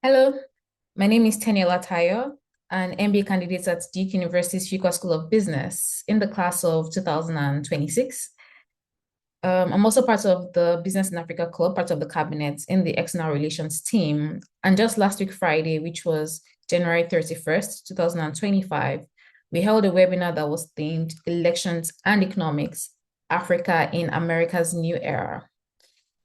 Hello, my name is Teniola, an MBA candidate at Duke University's Fuqua School of Business in the class of 2026. I'm also part of the Business in Africa Club, part of the cabinet in the external relations team. And just last week, Friday, which was January 31st, 2025, we held a webinar that was themed Elections and Economics, Africa in America's New Era.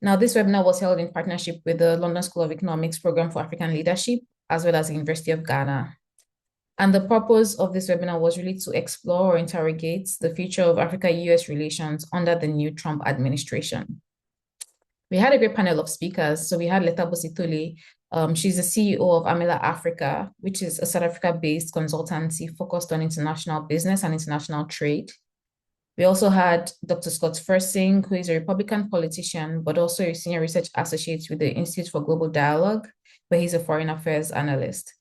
Now, this webinar was held in partnership with the London School of Economics Program for African Leadership, as well as the University of Ghana. And the purpose of this webinar was really to explore or interrogate the future of Africa-US relations under the new Trump administration. We had a great panel of speakers. So we had Lethabo Sithole. She's the CEO of Amila Africa, which is a South Africa-based consultancy focused on international business and international trade. We also had Dr. Scott Firsing, who is a Republican politician, but also a senior research associate with the Institute for Global Dialogue, where he's a foreign affairs analyst.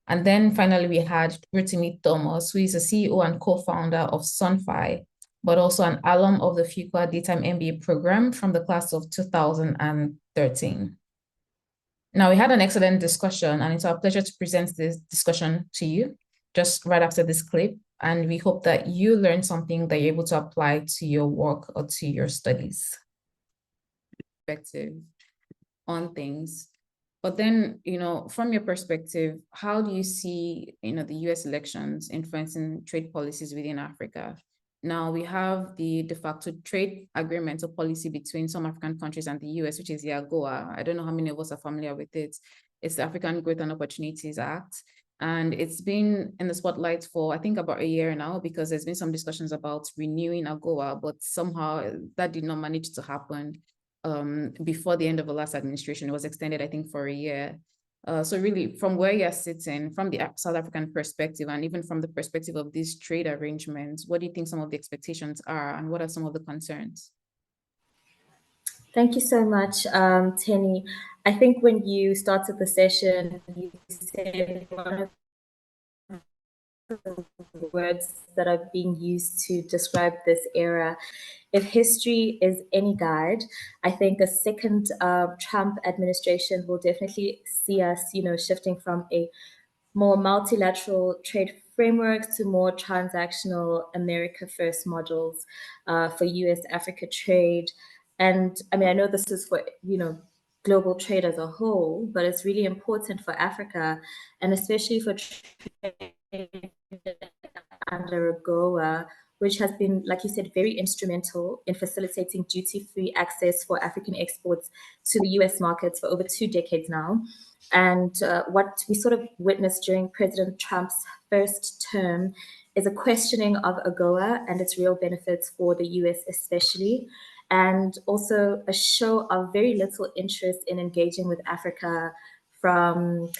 And then finally, we had Rotimi, who is the CEO and co-founder of SunFi, but also an alum of the Fuqua Daytime MBA program from the class of 2013. Now, we had an excellent discussion, and it's our pleasure to present this discussion to you just right after this clip. And we hope that you learn something that you're able to apply to your work or to your studies. Perspective on things. But then, from your perspective, how do you see, the US elections influencing trade policies within Africa? Now, we have the de facto trade agreement or policy between some African countries and the US, which is the AGOA. I don't know how many of us are familiar with it. It's the African Growth and Opportunities Act. And it's been in the spotlight for, I think, about a year now, because there's been some discussions about renewing AGOA, but somehow that did not manage to happen before the end of the last administration. It was extended, I think, for a year. So really, from where you're sitting, from the South African perspective, and even from the perspective of these trade arrangements, what do you think some of the expectations are, and what are some of the concerns? Thank you so much, Tenny. I think when you started the session, you said one of the words that are being used to describe this era. If history is any guide, I think a second Trump administration will definitely see us, shifting from a more multilateral trade frameworks to more transactional America First models for US-Africa trade. And I mean, I know this is for, global trade as a whole, but it's really important for Africa, and especially for trade under AGOA, which has been, like you said, very instrumental in facilitating duty-free access for African exports to the US markets for over 2 decades now. And what we sort of witnessed during President Trump's first term is a questioning of AGOA and its real benefits for the US especially, and also a show of very little interest in engaging with Africa from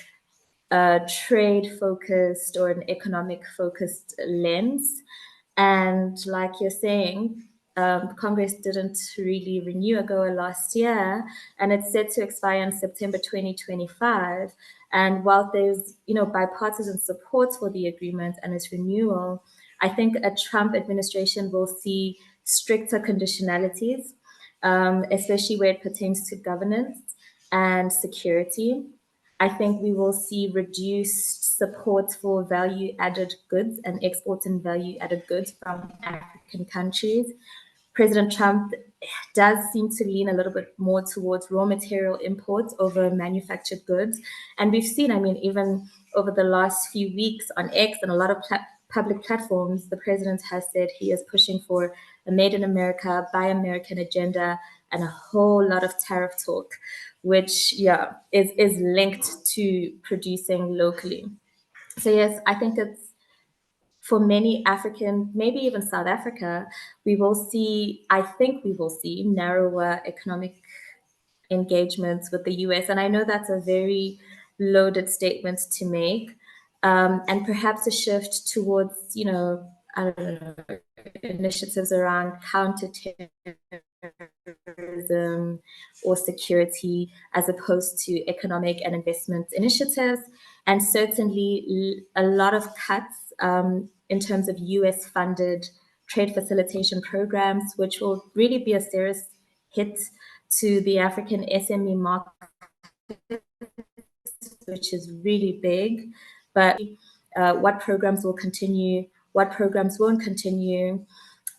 a trade-focused or an economic-focused lens. And like you're saying, Congress didn't really renew AGOA last year, and it's set to expire in September 2025. And while there's, bipartisan support for the agreement and its renewal, I think a Trump administration will see stricter conditionalities, especially where it pertains to governance and security. I think we will see reduced support for value-added goods and exports in value-added goods from African countries. President Trump does seem to lean a little bit more towards raw material imports over manufactured goods. And we've seen, even over the last few weeks on X and a lot of public platforms, the president has said he is pushing for a Made in America, Buy American agenda, and a whole lot of tariff talk, which, is linked to producing locally. So yes, I think it's, for many African, maybe even South Africa, I think we will see narrower economic engagements with the US. And I know that's a very loaded statement to make. And perhaps a shift towards, I don't know, initiatives around counterterrorism or security, as opposed to economic and investment initiatives. And certainly a lot of cuts in terms of US-funded trade facilitation programs, which will really be a serious hit to the African SME market, which is really big. But what programs will continue, what programs won't continue.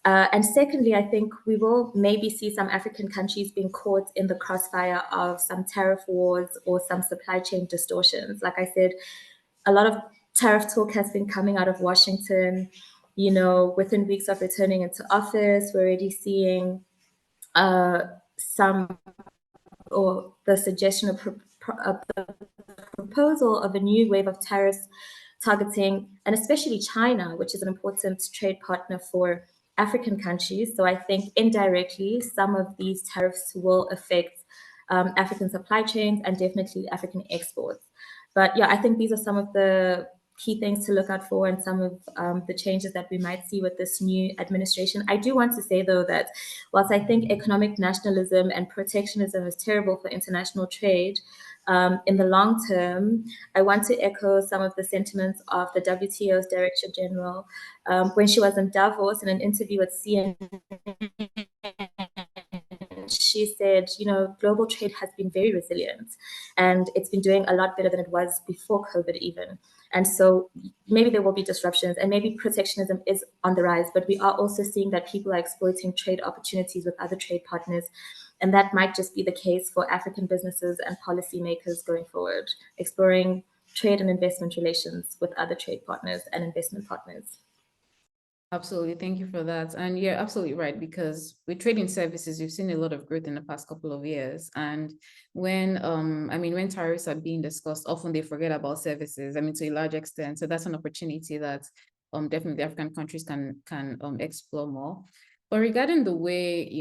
And secondly, I think we will maybe see some African countries being caught in the crossfire of some tariff wars or some supply chain distortions. Like I said, a lot of tariff talk has been coming out of Washington. You know, within weeks of returning into office, we're already seeing some or the suggestion of the proposal of a new wave of tariffs targeting, and especially China, which is an important trade partner for African countries. So I think indirectly, some of these tariffs will affect African supply chains and definitely African exports. But yeah, I think these are some of the key things to look out for and some of the changes that we might see with this new administration. I do want to say, though, that whilst I think economic nationalism and protectionism is terrible for international trade, in the long term, I want to echo some of the sentiments of the WTO's Director General when she was in Davos in an interview with CNN. She said, you know, global trade has been very resilient and it's been doing a lot better than it was before COVID even. And so maybe there will be disruptions and maybe protectionism is on the rise, but we are also seeing that people are exploiting trade opportunities with other trade partners. And that might just be the case for African businesses and policymakers going forward, exploring trade and investment relations with other trade partners and investment partners. Absolutely. Thank you for that. And you're absolutely right, because with trading services, you've seen a lot of growth in the past couple of years. And when, when tariffs are being discussed, often they forget about services, to a large extent. So that's an opportunity that definitely African countries can explore more. But regarding the way,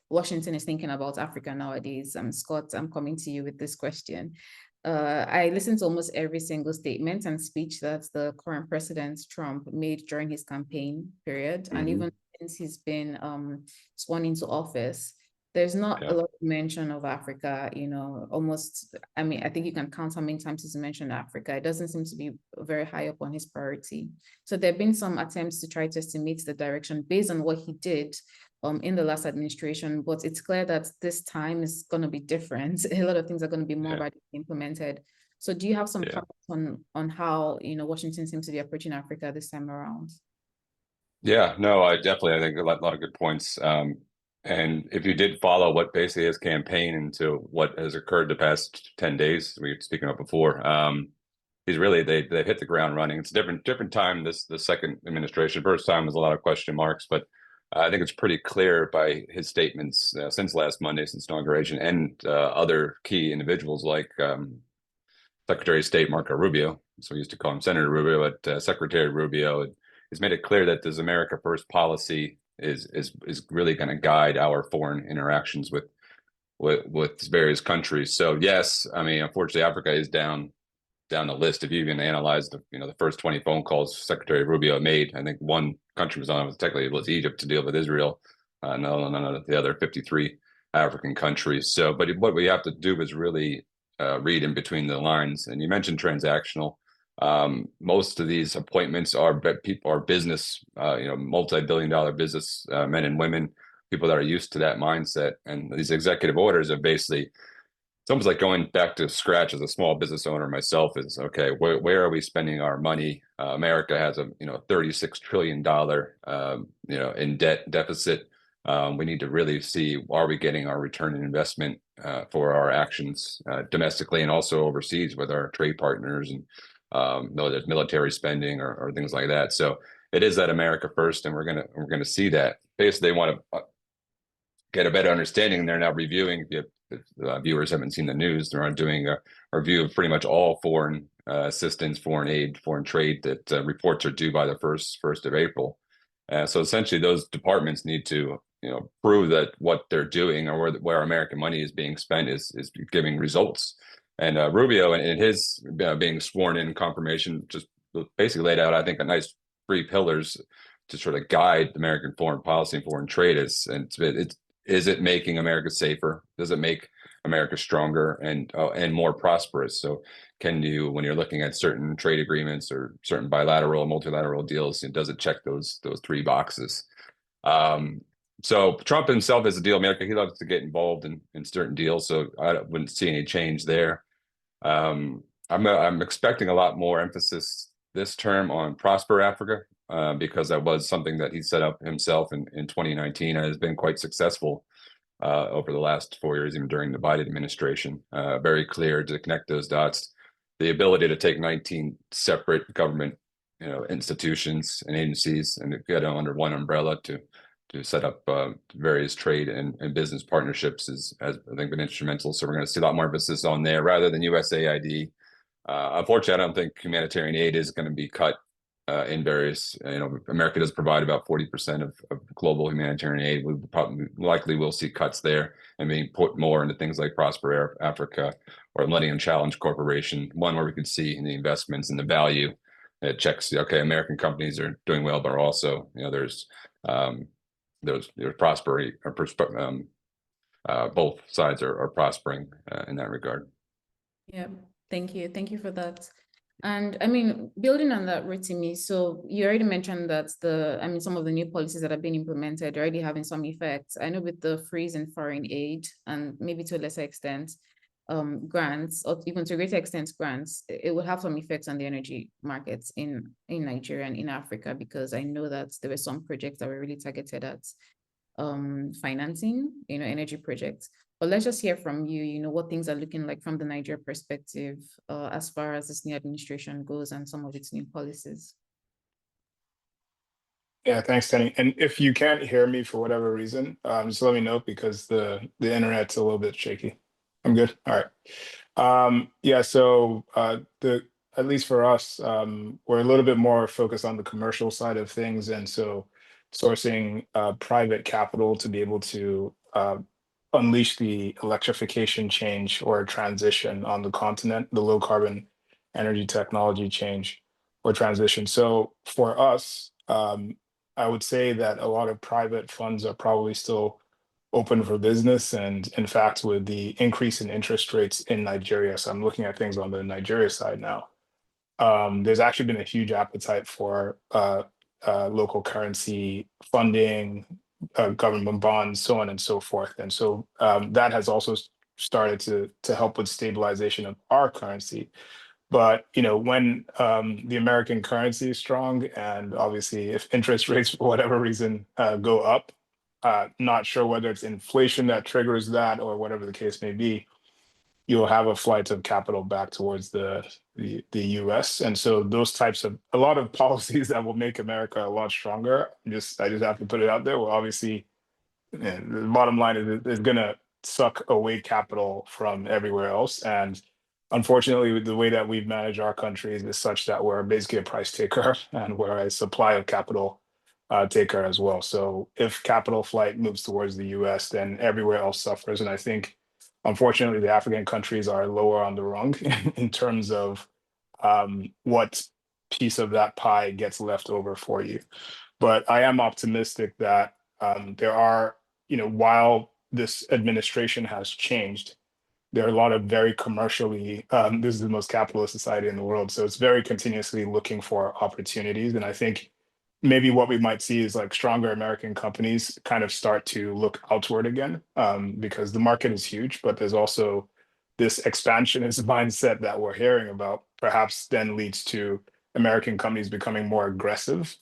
Washington is thinking about Africa nowadays, Scott, I'm coming to you with this question. I listened to almost every single statement and speech that the current president Trump made during his campaign period, and even since he's been sworn into office. There's not a lot of mention of Africa, almost, I think you can count how many times he's mentioned Africa. It doesn't seem to be very high up on his priority. So there have been some attempts to try to estimate the direction based on what he did in the last administration, but it's clear that this time is going to be different. A lot of things are going to be more radically implemented. So do you have some comments on how, Washington seems to be approaching Africa this time around? Yeah, no, I think a lot of good points. And if you did follow what basically his campaign into what has occurred the past 10 days, we were speaking about before, he's really, they've hit the ground running. It's a different time, the second administration. First time was a lot of question marks, but I think it's pretty clear by his statements since last Monday, since inauguration, and other key individuals like Secretary of State Marco Rubio. So we used to call him Senator Rubio, but Secretary Rubio has made it clear that this America First policy is really going to guide our foreign interactions with various countries. So yes, unfortunately, Africa is down the list. If you even analyze the first 20 phone calls Secretary Rubio made, I think one country was on it. Technically, it was Egypt to deal with Israel. None of the other 53 African countries. So, but what we have to do is really read in between the lines. And you mentioned transactional. Most of these appointments are business, multi-billion-dollar business men and women, people that are used to that mindset. And these executive orders are basically, it's almost like going back to scratch as a small business owner myself. Is okay, where are we spending our money? America has a $36 trillion in debt deficit. We need to really see, are we getting our return on investment for our actions domestically and also overseas with our trade partners, and there's military spending or things like that. So it is that America first, and we're gonna see that. Basically, they want to get a better understanding. They're now reviewing. If viewers haven't seen the news, they're doing a review of pretty much all foreign assistance, foreign aid, foreign trade that reports are due by the first of April. So essentially, those departments need to prove that what they're doing or where American money is being spent is giving results. And Rubio, in his being sworn in confirmation, just basically laid out, I think, a nice 3 pillars to sort of guide American foreign policy and foreign trade. Is it making America safer? Does it make America stronger and more prosperous? So can you, when you're looking at certain trade agreements or certain bilateral, multilateral deals, does it check those 3 boxes? So Trump himself is a deal maker. He loves to get involved in certain deals. So I wouldn't see any change there. I'm expecting a lot more emphasis this term on Prosper Africa, because that was something that he set up himself in 2019 and has been quite successful over the last 4 years, even during the Biden administration. Very clear to connect those dots. The ability to take 19 separate government, institutions and agencies and get them under one umbrella to set up various trade and business partnerships has, I think, been instrumental. So we're going to see a lot more emphasis on there rather than USAID. Unfortunately, I don't think humanitarian aid is going to be cut in various. America does provide about 40% of global humanitarian aid. We probably likely will see cuts there and being put more into things like Prosper Africa or Millennium Challenge Corporation, one where we could see the investments and the value. It checks, okay, American companies are doing well, but also, there's prospering, both sides are prospering in that regard. Yeah, thank you for that. And I mean, building on that, Rotimi, so you already mentioned that some of the new policies that have been implemented are already having some effects. I know with the freeze in foreign aid and maybe to a lesser extent, grants, or even to a greater extent grants, it will have some effects on the energy markets in Nigeria and in Africa, because I know that there were some projects that were really targeted at financing, energy projects. But let's just hear from you, what things are looking like from the Nigeria perspective as far as this new administration goes and some of its new policies. Yeah, thanks, Tenny. And if you can't hear me for whatever reason, just let me know, because the internet's a little bit shaky. I'm good. All right. Yeah, so at least for us, we're a little bit more focused on the commercial side of things, and so sourcing private capital to be able to unleash the electrification change or transition on the continent, the low carbon energy technology change or transition. So for us, I would say that a lot of private funds are probably still open for business. And in fact, with the increase in interest rates in Nigeria, so I'm looking at things on the Nigeria side now, there's actually been a huge appetite for local currency funding, government bonds, so on and so forth. And so that has also started to help with stabilization of our currency. But when the American currency is strong, and obviously if interest rates for whatever reason go up, not sure whether it's inflation that triggers that or whatever the case may be, you'll have a flight of capital back towards the US. And so those types of a lot of policies that will make America a lot stronger, I just have to put it out there. Well, obviously, the bottom line is it's going to suck away capital from everywhere else. And unfortunately, the way that we've managed our country is such that we're basically a price taker and we're a supply of capital taker as well. So if capital flight moves towards the US, then everywhere else suffers. And I think, unfortunately, the African countries are lower on the rung in terms of what piece of that pie gets left over for you. But I am optimistic that there are, while this administration has changed, there are a lot of very commercially, this is the most capitalist society in the world. So it's very continuously looking for opportunities. And I think maybe what we might see is like stronger American companies kind of start to look outward again, because the market is huge, but there's also this expansionist mindset that we're hearing about, perhaps then leads to American companies becoming more aggressive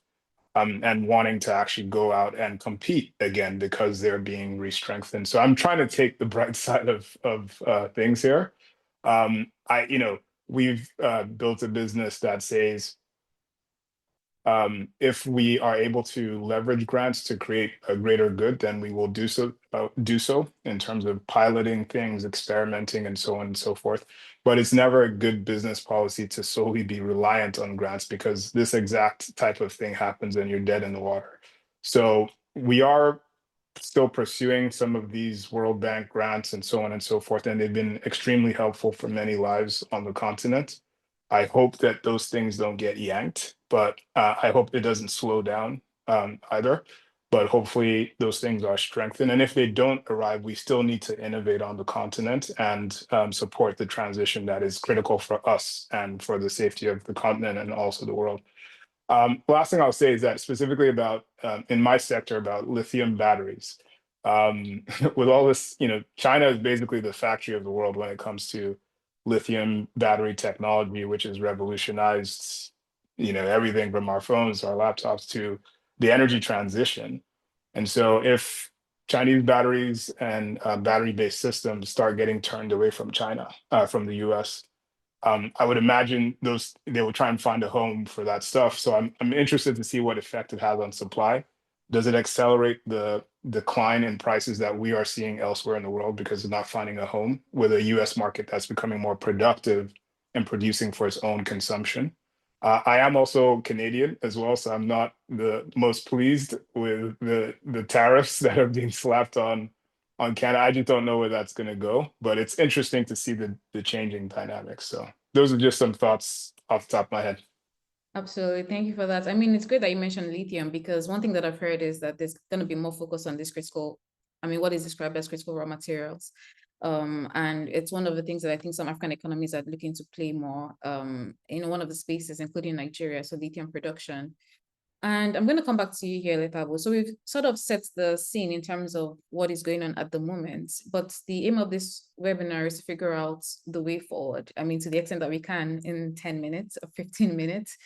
and wanting to actually go out and compete again because they're being re-strengthened. So I'm trying to take the bright side of things here. We've built a business that says, if we are able to leverage grants to create a greater good, then we will do so in terms of piloting things, experimenting, and so on and so forth. But it's never a good business policy to solely be reliant on grants, because this exact type of thing happens and you're dead in the water. So we are still pursuing some of these World Bank grants and so on and so forth, and they've been extremely helpful for many lives on the continent. I hope that those things don't get yanked, but I hope it doesn't slow down either. But hopefully those things are strengthened. And if they don't arrive, we still need to innovate on the continent and support the transition that is critical for us and for the safety of the continent and also the world. Last thing I'll say is that specifically about, in my sector, about lithium batteries. With all this, China is basically the factory of the world when it comes to lithium battery technology, which has revolutionized, everything from our phones, our laptops, to the energy transition. And so if Chinese batteries and battery-based systems start getting turned away from China, from the US, I would imagine they will try and find a home for that stuff. So I'm interested to see what effect it has on supply. Does it accelerate the decline in prices that we are seeing elsewhere in the world because of not finding a home with a US market that's becoming more productive and producing for its own consumption? I am also Canadian as well, so I'm not the most pleased with the tariffs that are being slapped on Canada. I just don't know where that's going to go, but it's interesting to see the changing dynamics. So those are just some thoughts off the top of my head. Absolutely. Thank you for that. I mean, it's great that you mentioned lithium, because one thing that I've heard is that there's going to be more focus on this critical, what is described as critical raw materials. And it's one of the things that I think some African economies are looking to play more in one of the spaces, including Nigeria, so lithium production. And I'm going to come back to you here, Lethabo. So we've sort of set the scene in terms of what is going on at the moment, but the aim of this webinar is to figure out the way forward. I mean, to the extent that we can in 10 minutes or 15 minutes.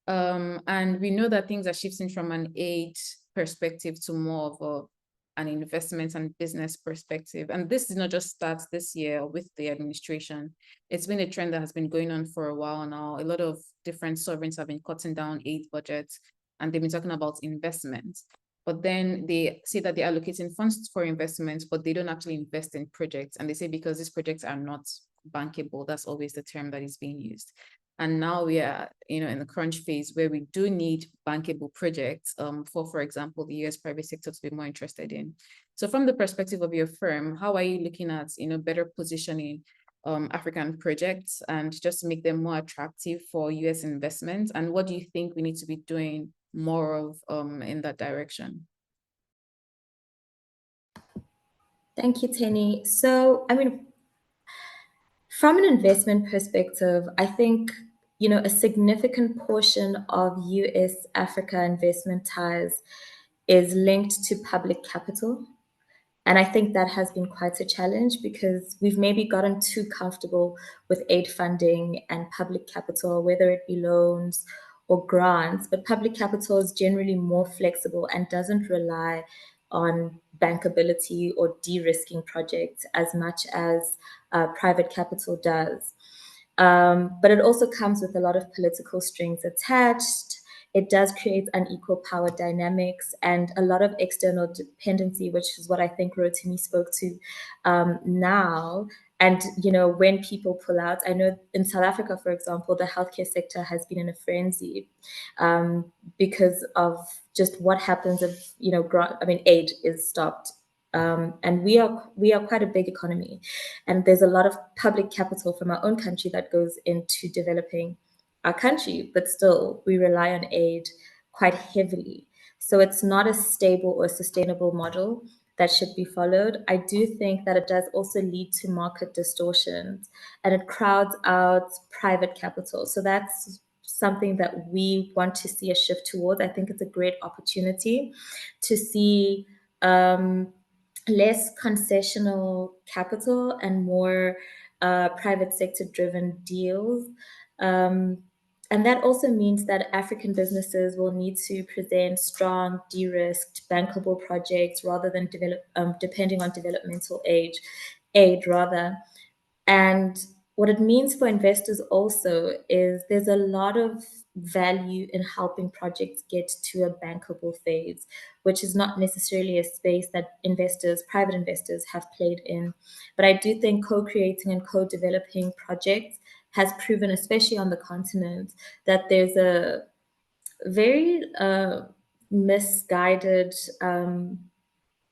And we know that things are shifting from an aid perspective to more of an investment and business perspective. And this did not just start this year with the administration. It's been a trend that has been going on for a while now. A lot of different sovereigns have been cutting down aid budgets, and they've been talking about investments. But then they say that they're allocating funds for investments, but they don't actually invest in projects. And they say because these projects are not bankable, that's always the term that is being used. And now we are, in the crunch phase where we do need bankable projects for example, the US private sector to be more interested in. So from the perspective of your firm, how are you looking at, better positioning African projects and just to make them more attractive for US investments? And what do you think we need to be doing more of in that direction? Thank you, Tenny. So, from an investment perspective, I think, a significant portion of US Africa investment ties is linked to public capital. And I think that has been quite a challenge because we've maybe gotten too comfortable with aid funding and public capital, whether it be loans or grants. But public capital is generally more flexible and doesn't rely on bankability or de-risking projects as much as private capital does. But it also comes with a lot of political strings attached. It does create unequal power dynamics and a lot of external dependency, which is what I think Rotimi spoke to now. And, when people pull out, I know in South Africa, for example, the healthcare sector has been in a frenzy because of just what happens if, aid is stopped. And we are quite a big economy, and there's a lot of public capital from our own country that goes into developing our country, but still we rely on aid quite heavily. So it's not a stable or sustainable model that should be followed. I do think that it does also lead to market distortions and it crowds out private capital. So that's something that we want to see a shift towards. I think it's a great opportunity to see less concessional capital and more private sector driven deals. And that also means that African businesses will need to present strong, de-risked, bankable projects rather than depending on developmental aid rather. And what it means for investors also is there's a lot of value in helping projects get to a bankable phase, which is not necessarily a space that private investors have played in. But I do think co-creating and co-developing projects has proven, especially on the continent, that there's a very misguided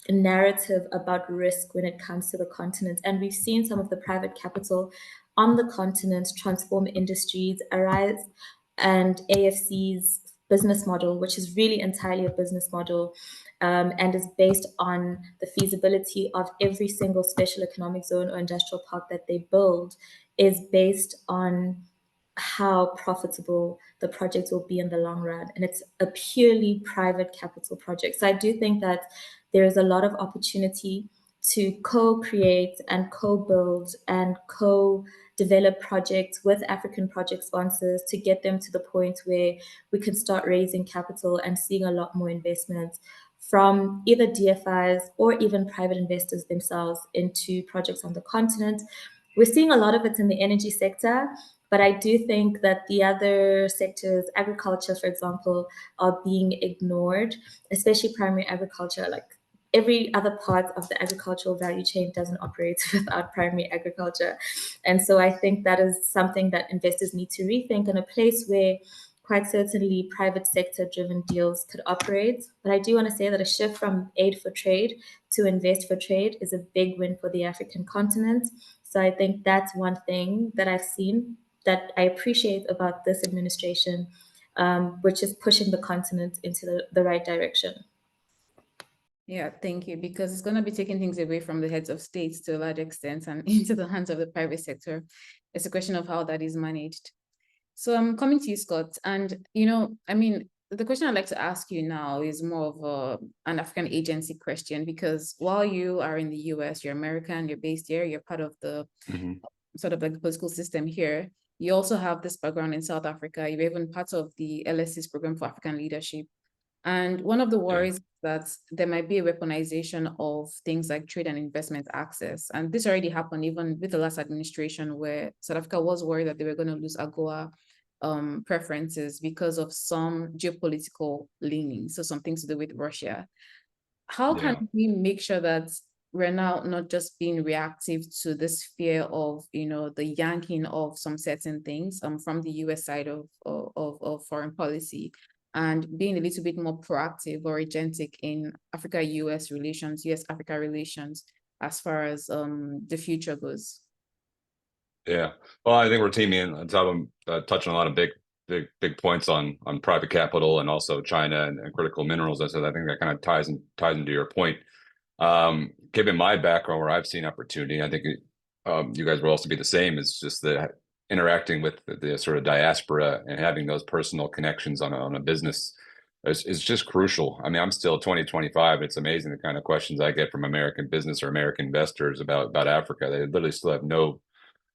narrative about risk when it comes to the continent. And we've seen some of the private capital on the continent transform industries, arise, and AFC's business model, which is really entirely a business model and is based on the feasibility of every single special economic zone or industrial park that they build, is based on how profitable the project will be in the long run. And it's a purely private capital project. So I do think that there is a lot of opportunity to co-create and co-build and co-develop projects with African project sponsors to get them to the point where we can start raising capital and seeing a lot more investment from either DFIs or even private investors themselves into projects on the continent. We're seeing a lot of it in the energy sector, but I do think that the other sectors, agriculture, for example, are being ignored, especially primary agriculture. Like every other part of the agricultural value chain doesn't operate without primary agriculture. And so I think that is something that investors need to rethink, in a place where quite certainly private sector driven deals could operate. But I do want to say that a shift from aid for trade to invest for trade is a big win for the African continent. So I think that's one thing that I've seen that I appreciate about this administration, which is pushing the continent into the right direction. Yeah, thank you. Because it's going to be taking things away from the heads of states to a large extent and into the hands of the private sector. It's a question of how that is managed. So I'm coming to you, Scott. And, the question I'd like to ask you now is more of an African agency question, because while you are in the US, you're American, you're based here, you're part of the sort of like the political system here. You also have this background in South Africa. You're even part of the LSE's program for African leadership. And one of the worries is that there might be a weaponization of things like trade and investment access. And this already happened even with the last administration, where South Africa was worried that they were going to lose AGOA preferences because of some geopolitical leanings, so something to do with Russia. How can we make sure that we're now not just being reactive to this fear of, the yanking of some certain things from the US side of foreign policy, and being a little bit more proactive or agentic in Africa-US relations, US-Africa relations, as far as the future goes? Yeah, well, I think Rotimi and Lethabo touch on a lot of big points on private capital and also China and critical minerals. I said I think that kind of ties into your point. Given my background, where I've seen opportunity, I think you guys will also be the same. It's just the interacting with the sort of diaspora and having those personal connections on a business is just crucial. I mean, I'm still 2025. It's amazing the kind of questions I get from American business or American investors about Africa. They literally still have no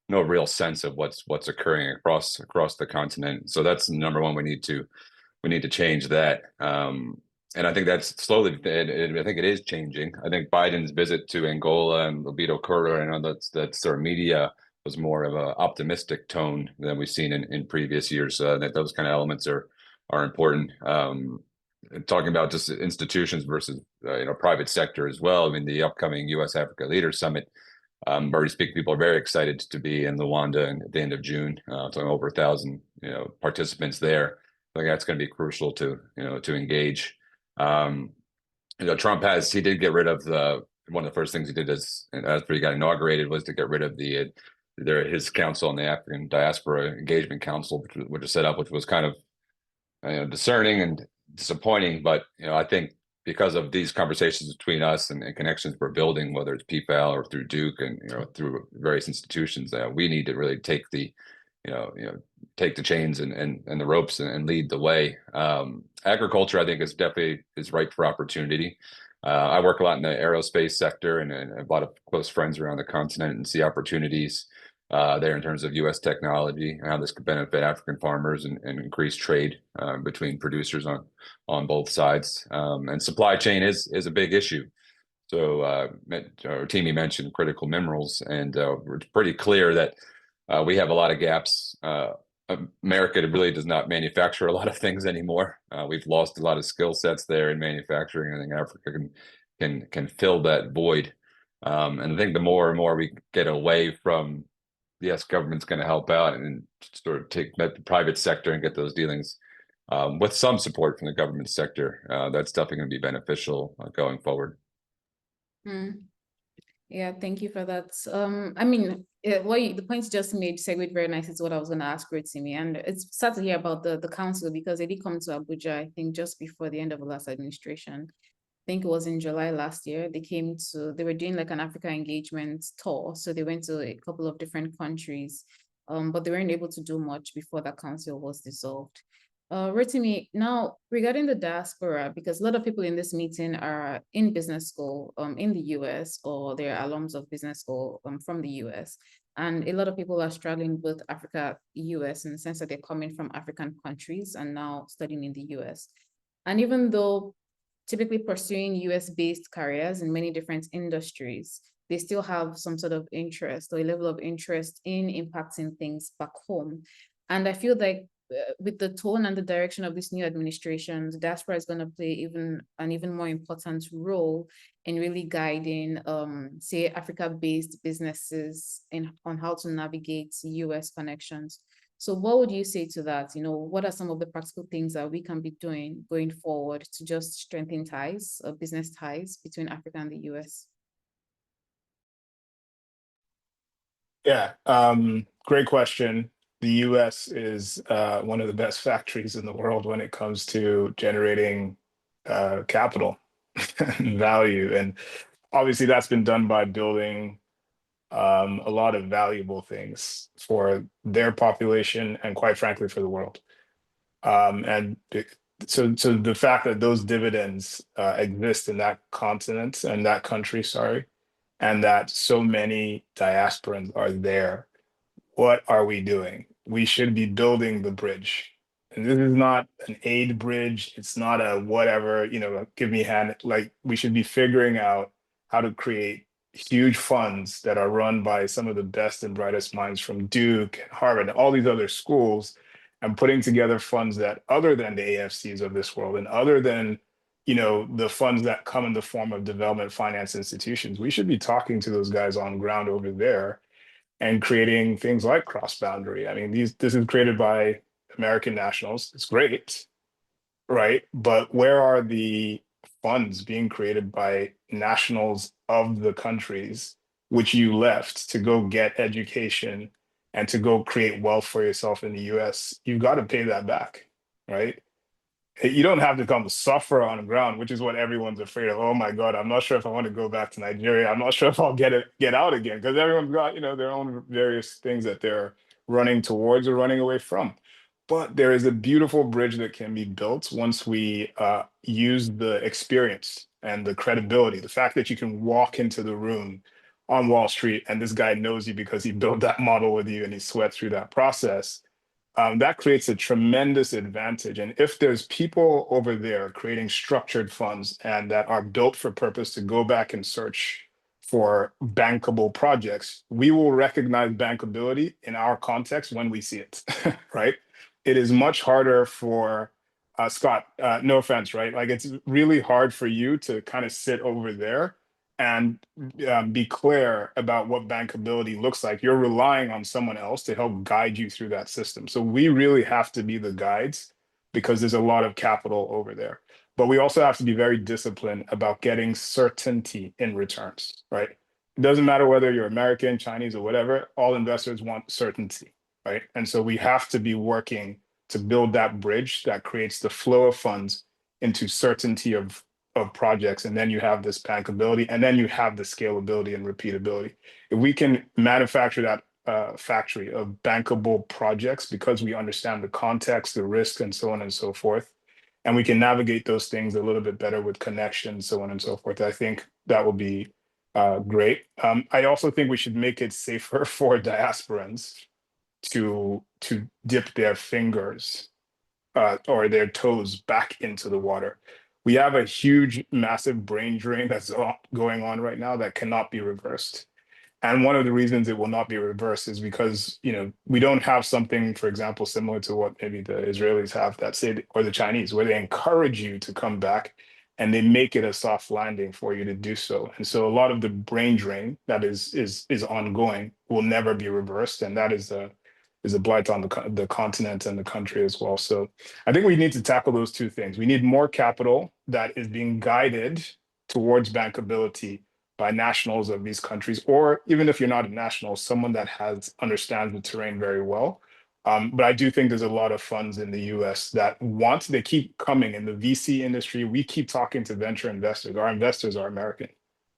real sense of what's occurring across the continent. So that's number one. We need to change that. And I think that's slowly. I think it is changing. I think Biden's visit to Angola and Lobito Kura, I know that's their media was more of an optimistic tone than we've seen in previous years. That those kind of elements are important. Talking about just institutions versus private sector as well. I mean, the upcoming U.S. Africa Leaders Summit. Already speaking, people are very excited to be in Luanda at the end of June. So over 1,000 participants there. I think that's going to be crucial to engage. Trump did get rid of one of the first things he did after he got inaugurated was to get rid of his council on the African Diaspora Engagement Council, which was set up, which was kind of discerning and disappointing. But I think because of these conversations between us and connections we're building, whether it's PFAL or through Duke and through various institutions, we need to really take the chains and the ropes and lead the way. Agriculture, I think, is definitely ripe for opportunity. I work a lot in the aerospace sector and a lot of close friends around the continent and see opportunities there in terms of U.S. technology and how this could benefit African farmers and increase trade between producers on both sides. And supply chain is a big issue. So Rotimi mentioned critical minerals, and it's pretty clear that we have a lot of gaps. America really does not manufacture a lot of things anymore. We've lost a lot of skill sets there in manufacturing. I think Africa can fill that void. And I think the more and more we get away from, yes, government's going to help out and sort of take the private sector and get those dealings with some support from the government sector. That's definitely going to be beneficial going forward. Yeah, thank you for that. The points just made segued very nicely to what I was going to ask Rotimi, and it's sad to hear about the council, because they did come to Abuja, I think, just before the end of the last administration. I think it was in July last year. They were doing like an Africa engagement tour, so they went to a couple of different countries, but they weren't able to do much before that council was dissolved. Rotimi, now regarding the diaspora, because a lot of people in this meeting are in business school in the US, or they're alums of business school from the US. And a lot of people are struggling with Africa, US, in the sense that they're coming from African countries and now studying in the US. And even though typically pursuing US-based careers in many different industries, they still have some sort of interest or a level of interest in impacting things back home. And I feel like with the tone and the direction of this new administration, the diaspora is going to play even more important role in really guiding, say, Africa-based businesses on how to navigate US connections. So what would you say to that? What are some of the practical things that we can be doing going forward to just strengthen ties, business ties between Africa and the US? Yeah, great question. The US is one of the best factories in the world when it comes to generating capital and value. And obviously, that's been done by building a lot of valuable things for their population and, quite frankly, for the world. So the fact that those dividends exist in that continent and that country, sorry, and that so many diasporans are there, what are we doing? We should be building the bridge. And this is not an aid bridge. It's not a whatever, give me a hand. Like, we should be figuring out how to create huge funds that are run by some of the best and brightest minds from Duke and Harvard and all these other schools, and putting together funds that, other than the AFCs of this world and other than the funds that come in the form of development finance institutions, we should be talking to those guys on ground over there and creating things like cross boundary. I mean, this is created by American nationals. It's great, right? But where are the funds being created by nationals of the countries which you left to go get education and to go create wealth for yourself in the US? You've got to pay that back, right? You don't have to come suffer on the ground, which is what everyone's afraid of. Oh my God, I'm not sure if I want to go back to Nigeria. I'm not sure if I'll get out again, because everyone's got, their own various things that they're running towards or running away from. But there is a beautiful bridge that can be built once we use the experience and the credibility, the fact that you can walk into the room on Wall Street and this guy knows you because he built that model with you and he sweat through that process. That creates a tremendous advantage. And if there's people over there creating structured funds and that are built for purpose to go back and search for bankable projects, we will recognize bankability in our context when we see it, right? It is much harder for Scott, no offense, right? Like, it's really hard for you to kind of sit over there and be clear about what bankability looks like. You're relying on someone else to help guide you through that system. So we really have to be the guides, because there's a lot of capital over there. But we also have to be very disciplined about getting certainty in returns, right? It doesn't matter whether you're American, Chinese, or whatever, all investors want certainty, right? And so we have to be working to build that bridge that creates the flow of funds into certainty of projects, and then you have this bankability, and then you have the scalability and repeatability. If we can manufacture that factory of bankable projects, because we understand the context, the risk, and so on and so forth, and we can navigate those things a little bit better with connections, so on and so forth, I think that will be great. I also think we should make it safer for diasporans to dip their fingers or their toes back into the water. We have a huge, massive brain drain that's going on right now that cannot be reversed. And one of the reasons it will not be reversed is because, we don't have something, for example, similar to what maybe the Israelis have, that say, or the Chinese, where they encourage you to come back and they make it a soft landing for you to do so. And so a lot of the brain drain that is ongoing will never be reversed, and that is a blight on the continent and the country as well. So I think we need to tackle those two things. We need more capital that is being guided towards bankability by nationals of these countries, or even if you're not a national, someone that understands the terrain very well. But I do think there's a lot of funds in the US that they keep coming in the VC industry. We keep talking to venture investors. Our investors are American,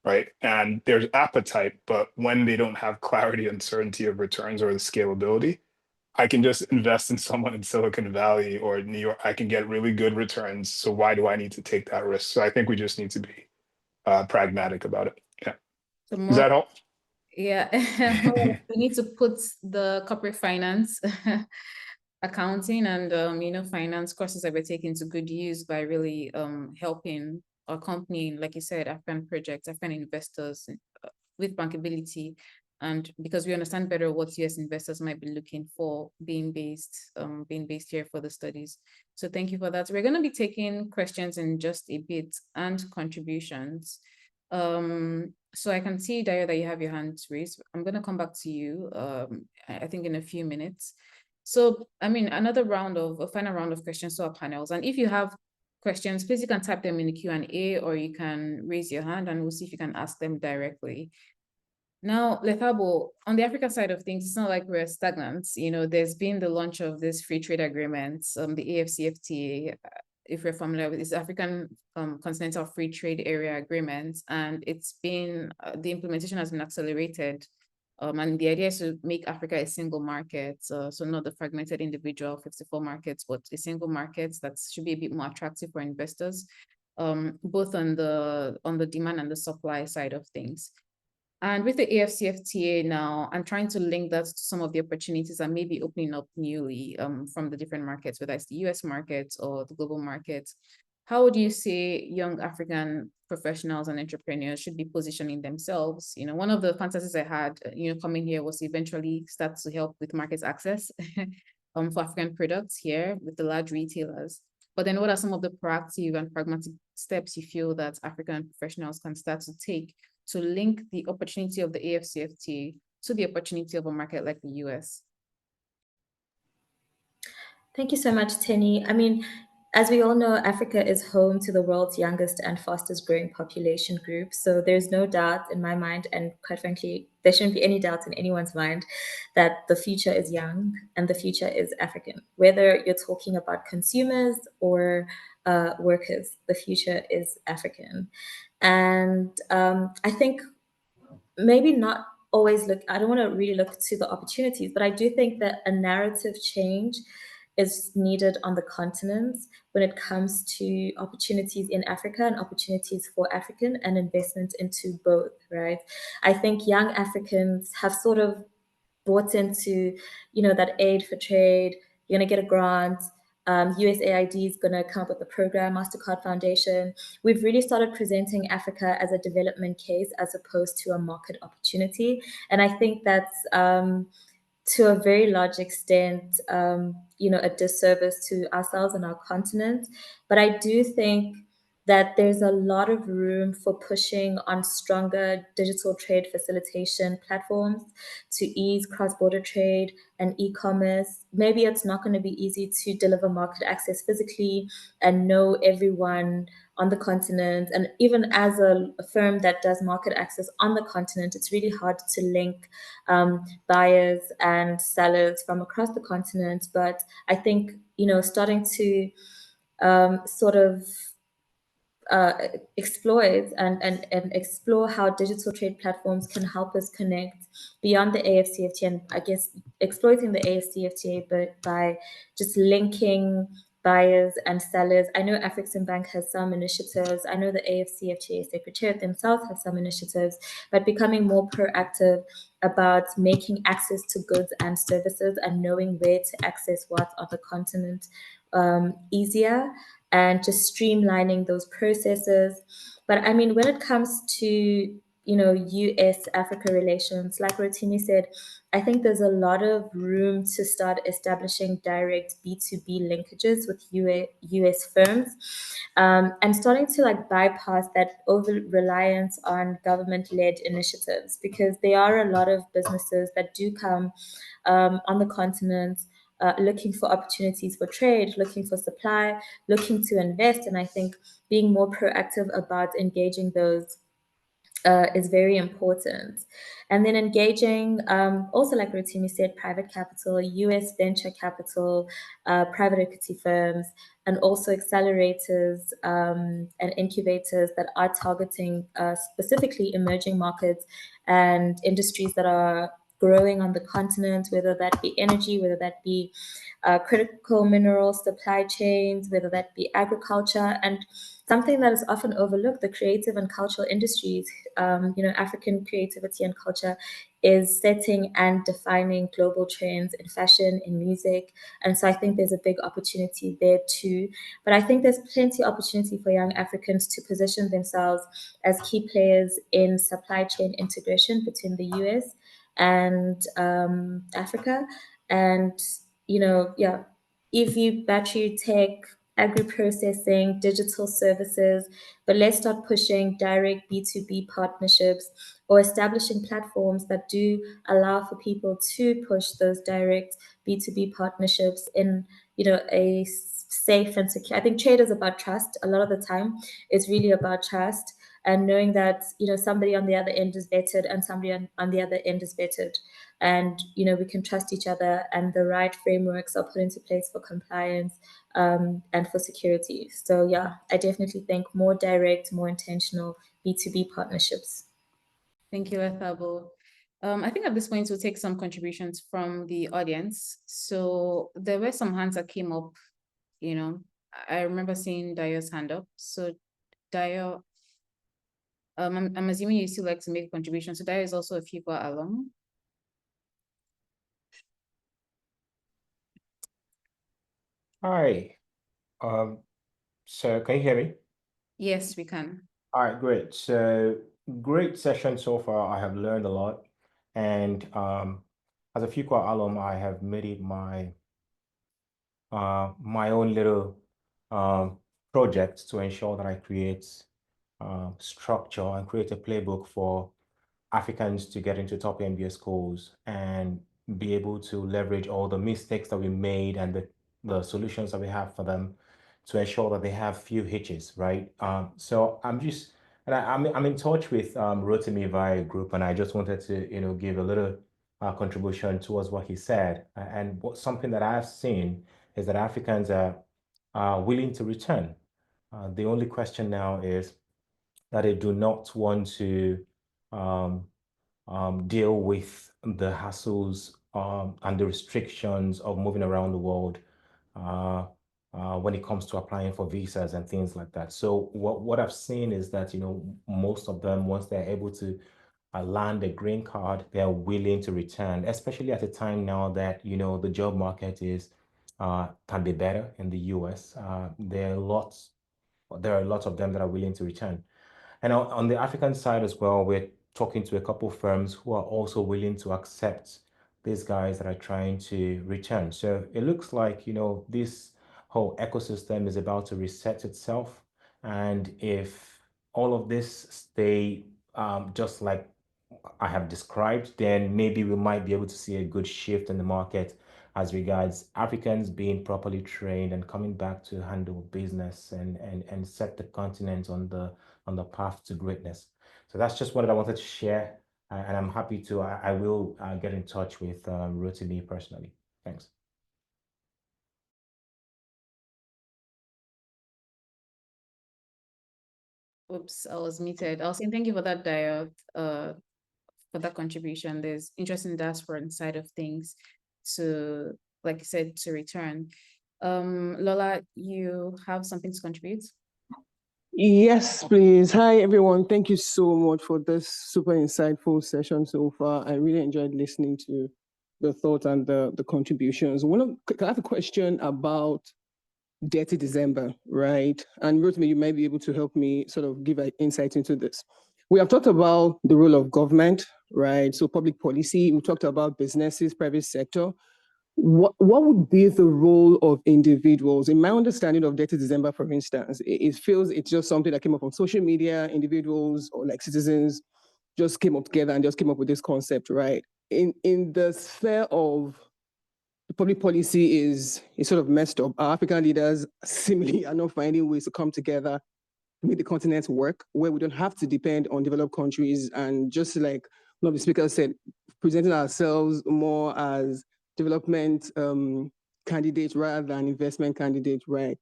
right? And there's appetite, but when they don't have clarity and certainty of returns or the scalability, I can just invest in someone in Silicon Valley or New York. I can get really good returns. So why do I need to take that risk? So I think we just need to be pragmatic about it. Yeah. So Does that help? Yeah, we need to put the corporate finance, accounting, and finance courses that we're taking to good use by really helping our company, like you said, African projects, African investors with bankability, and because we understand better what US investors might be looking for being based here for the studies. So thank you for that. We're going to be taking questions in just a bit and contributions. So I can see, Dayo, that you have your hand raised. I'm going to come back to you, I think in a few minutes. So, I mean, a final round of questions to our panels. And if you have questions, please, you can type them in the Q&A, or you can raise your hand and we'll see if you can ask them directly. Now, Lethabo, on the Africa side of things, it's not like we're stagnant. There's been the launch of this free trade agreements, the AfCFTA, if you're familiar with this, African Continental Free Trade Area Agreement, and it's been, the implementation has been accelerated. And the idea is to make Africa a single market, so not the fragmented individual 54 markets, but a single market that should be a bit more attractive for investors, both on the demand and the supply side of things. And with the AfCFTA now, I'm trying to link that to some of the opportunities that may be opening up newly from the different markets, whether it's the US market or the global market. How would you say young African professionals and entrepreneurs should be positioning themselves? One of the fantasies I had, coming here was to eventually start to help with market access for African products here with the large retailers. But then what are some of the proactive and pragmatic steps you feel that African professionals can start to take to link the opportunity of the AfCFTA to the opportunity of a market like the US? Thank you so much, Tenny. I mean, as we all know, Africa is home to the world's youngest and fastest growing population group. So there's no doubt in my mind, and quite frankly, there shouldn't be any doubt in anyone's mind, that the future is young and the future is African. Whether you're talking about consumers or workers, the future is African. And I think maybe not always look, I don't want to really look to the opportunities, but I do think that a narrative change is needed on the continent when it comes to opportunities in Africa and opportunities for African and investment into both, right? I think young Africans have sort of bought into, that aid for trade, you're going to get a grant, USAID is going to come up with a program, MasterCard Foundation. We've really started presenting Africa as a development case as opposed to a market opportunity. And I think that's, to a very large extent, a disservice to ourselves and our continent. But I do think that there's a lot of room for pushing on stronger digital trade facilitation platforms to ease cross-border trade and e-commerce. Maybe it's not going to be easy to deliver market access physically and know everyone on the continent. And even as a firm that does market access on the continent, it's really hard to link buyers and sellers from across the continent. But I think, starting to sort of exploit and explore how digital trade platforms can help us connect beyond the AfCFTA, and I guess exploiting the AfCFTA, but by just linking buyers and sellers. I know Afreximbank has some initiatives. I know the AfCFTA Secretariat themselves have some initiatives, but becoming more proactive about making access to goods and services and knowing where to access what on the continent easier, and just streamlining those processes. But I mean, when it comes to, US-Africa relations, like Rotimi said, I think there's a lot of room to start establishing direct B2B linkages with US firms, and starting to bypass that over-reliance on government-led initiatives, because there are a lot of businesses that do come on the continent looking for opportunities for trade, looking for supply, looking to invest. And I think being more proactive about engaging those is very important. And then engaging, also like Rotimi said, private capital, US venture capital, private equity firms, and also accelerators and incubators that are targeting specifically emerging markets and industries that are growing on the continent, whether that be energy, whether that be critical minerals, supply chains, whether that be agriculture, and something that is often overlooked, the creative and cultural industries. African creativity and culture is setting and defining global trends in fashion, in music. And so I think there's a big opportunity there too. But I think there's plenty of opportunity for young Africans to position themselves as key players in supply chain integration between the US and Africa. And, EV, battery tech, agri-processing, digital services, but let's start pushing direct B2B partnerships or establishing platforms that do allow for people to push those direct B2B partnerships in, a safe and secure. I think trade is about trust. A lot of the time, it's really about trust and knowing that, somebody on the other end is vetted and somebody on the other end is vetted. And, we can trust each other and the right frameworks are put into place for compliance and for security. So yeah, I definitely think more direct, more intentional B2B partnerships. Thank you, Lethabo. I think at this point we'll take some contributions from the audience. So there were some hands that came up, I remember seeing Dayo's hand up. So Dayo, I'm assuming you still like to make a contribution. So Dayo is also a Fuqua alum. Hi. So can you hear me? Yes, we can. All right, great. So great session so far. I have learned a lot. And as a Fuqua alum, I have made it my my own little project to ensure that I create structure and create a playbook for Africans to get into top MBA schools and be able to leverage all the mistakes that we made and the solutions that we have for them to ensure that they have few hitches, right? So I'm in touch with Rotimi via group, and I just wanted to give a little contribution towards what he said. And something that I've seen is that Africans are willing to return. The only question now is that they do not want to deal with the hassles and the restrictions of moving around the world when it comes to applying for visas and things like that. So what I've seen is that, most of them, once they're able to land a green card, they're willing to return, especially at a time now that, the job market can be better in the US. There are lots of them that are willing to return. And on the African side as well, we're talking to a couple firms who are also willing to accept these guys that are trying to return. So it looks like, this whole ecosystem is about to reset itself. And if all of this stay just like I have described, then maybe we might be able to see a good shift in the market as regards Africans being properly trained and coming back to handle business and set the continent on the path to greatness. So that's just what I wanted to share, and I'm happy to. I will get in touch with Rotimi personally. Thanks. Oops, I was muted. I was saying thank you for that, Dayo, for that contribution. There's interesting diaspora side of things to, like you said, to return. Lola, you have something to contribute? Yes, please. Hi, everyone. Thank you so much for this super insightful session so far. I really enjoyed listening to the thoughts and the contributions. I have a question about Dirty December, right? And Rotimi, you might be able to help me sort of give an insight into this. We have talked about the role of government, right? So public policy. We talked about businesses, private sector. What would be the role of individuals? In my understanding of Dirty December, for instance, it feels it's just something that came up on social media. Individuals or like citizens just came up together and just came up with this concept, right? In the sphere of the public policy is sort of messed up. Our African leaders seemingly are not finding ways to come together to make the continent work, where we don't have to depend on developed countries, and just like one of the speakers said, presenting ourselves more as development candidates rather than investment candidates, right?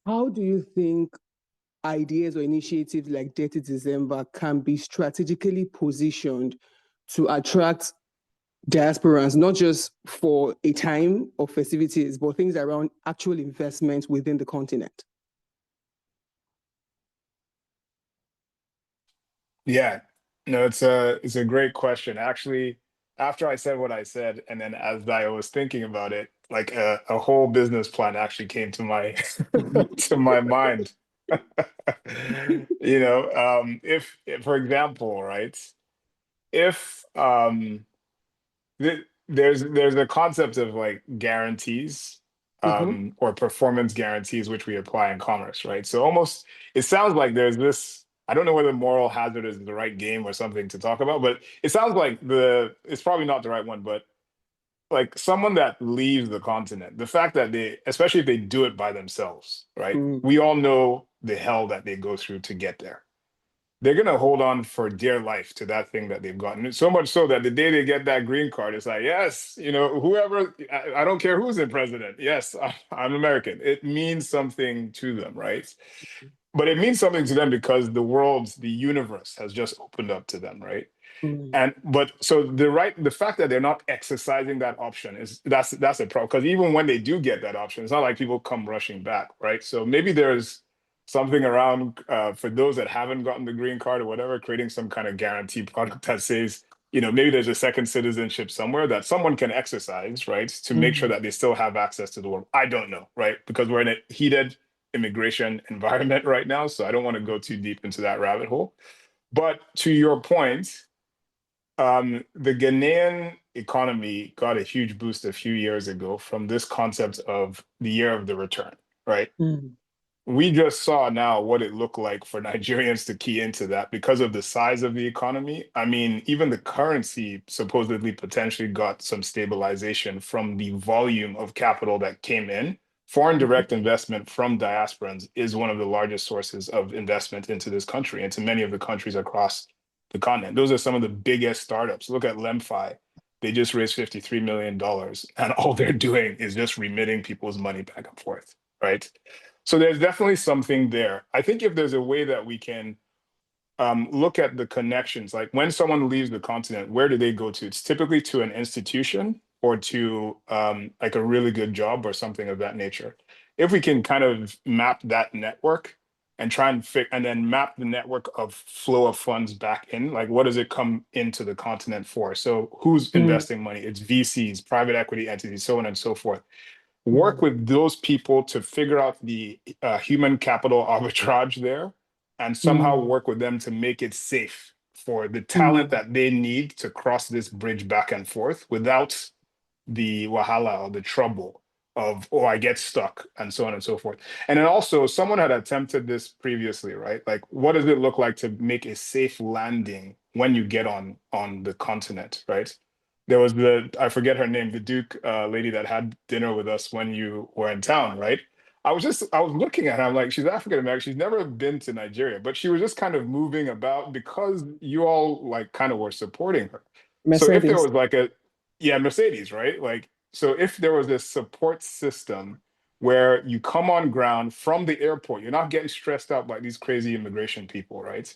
How do you think ideas or initiatives like Dirty December can be strategically positioned to attract diasporans, not just for a time of festivities, but things around actual investment within the continent? Yeah, no, it's a great question. Actually, after I said what I said, and then as I was thinking about it, like a whole business plan actually came to my to my mind. If, for example, right, if there's a concept of like guarantees or performance guarantees which we apply in commerce, right? So almost it sounds like there's this, I don't know whether moral hazard is the right game or something to talk about, but it sounds like it's probably not the right one, but like someone that leaves the continent, the fact that they, especially if they do it by themselves, right? We all know the hell that they go through to get there. They're going to hold on for dear life to that thing that they've gotten. So much so that the day they get that green card, it's like, yes, whoever, I don't care who's the president. Yes, I'm American. It means something to them, right? But it means something to them because the universe has just opened up to them, right? So the fact that they're not exercising that option that's a problem, because even when they do get that option, it's not like people come rushing back, right? So maybe there's something around for those that haven't gotten the green card or whatever, creating some kind of guarantee product that says, maybe there's a second citizenship somewhere that someone can exercise, right, to make sure that they still have access to the world. I don't know, right? Because we're in a heated immigration environment right now, so I don't want to go too deep into that rabbit hole. But to your point, the Ghanaian economy got a huge boost a few years ago from this concept of the year of the return, right? We just saw now what it looked like for Nigerians to key into that because of the size of the economy. I mean, even the currency supposedly potentially got some stabilization from the volume of capital that came in. Foreign direct investment from diasporans is one of the largest sources of investment into this country and to many of the countries across the continent. Those are some of the biggest startups. Look at Lemfi. They just raised $53 million, and all they're doing is just remitting people's money back and forth, right? So there's definitely something there. I think if there's a way that we can look at the connections, like when someone leaves the continent, where do they go to? It's typically to an institution or to like a really good job or something of that nature. If we can kind of map that network and try and then map the network of flow of funds back in, like what does it come into the continent for? So who's investing money? It's VCs, private equity entities, so on and so forth. Work with those people to figure out the human capital arbitrage there and somehow work with them to make it safe for the talent that they need to cross this bridge back and forth without the wahala or the trouble of, oh, I get stuck and so on and so forth. And then also someone had attempted this previously, right? Like, what does it look like to make a safe landing when you get on the continent, right? There was I forget her name, the Duke lady that had dinner with us when you were in town, right? I was looking at her, I'm like, she's African American, she's never been to Nigeria, but she was just kind of moving about because you all like kind of were supporting her. So if there was like Mercedes, right? Like, so if there was this support system where you come on ground from the airport, you're not getting stressed out by these crazy immigration people, right?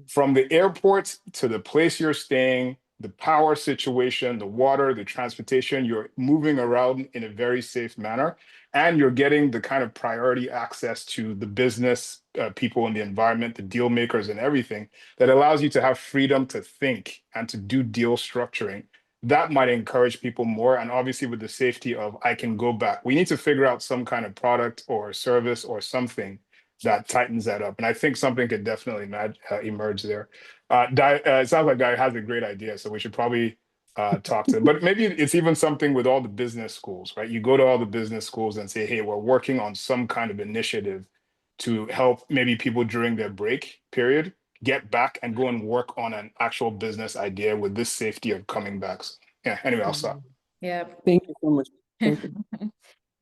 From the airport to the place you're staying, the power situation, the water, the transportation, you're moving around in a very safe manner, and you're getting the kind of priority access to the business people in the environment, the deal makers and everything that allows you to have freedom to think and to do deal structuring. That might encourage people more. And obviously with the safety of, I can go back. We need to figure out some kind of product or service or something that tightens that up. And I think something could definitely emerge there. It sounds like Guy has a great idea, so we should probably talk to him. But maybe it's even something with all the business schools, right? You go to all the business schools and say, hey, we're working on some kind of initiative to help maybe people during their break period get back and go and work on an actual business idea with this safety of coming back. So, yeah, anyway, I'll stop. Yeah. Thank you so much. Thank you.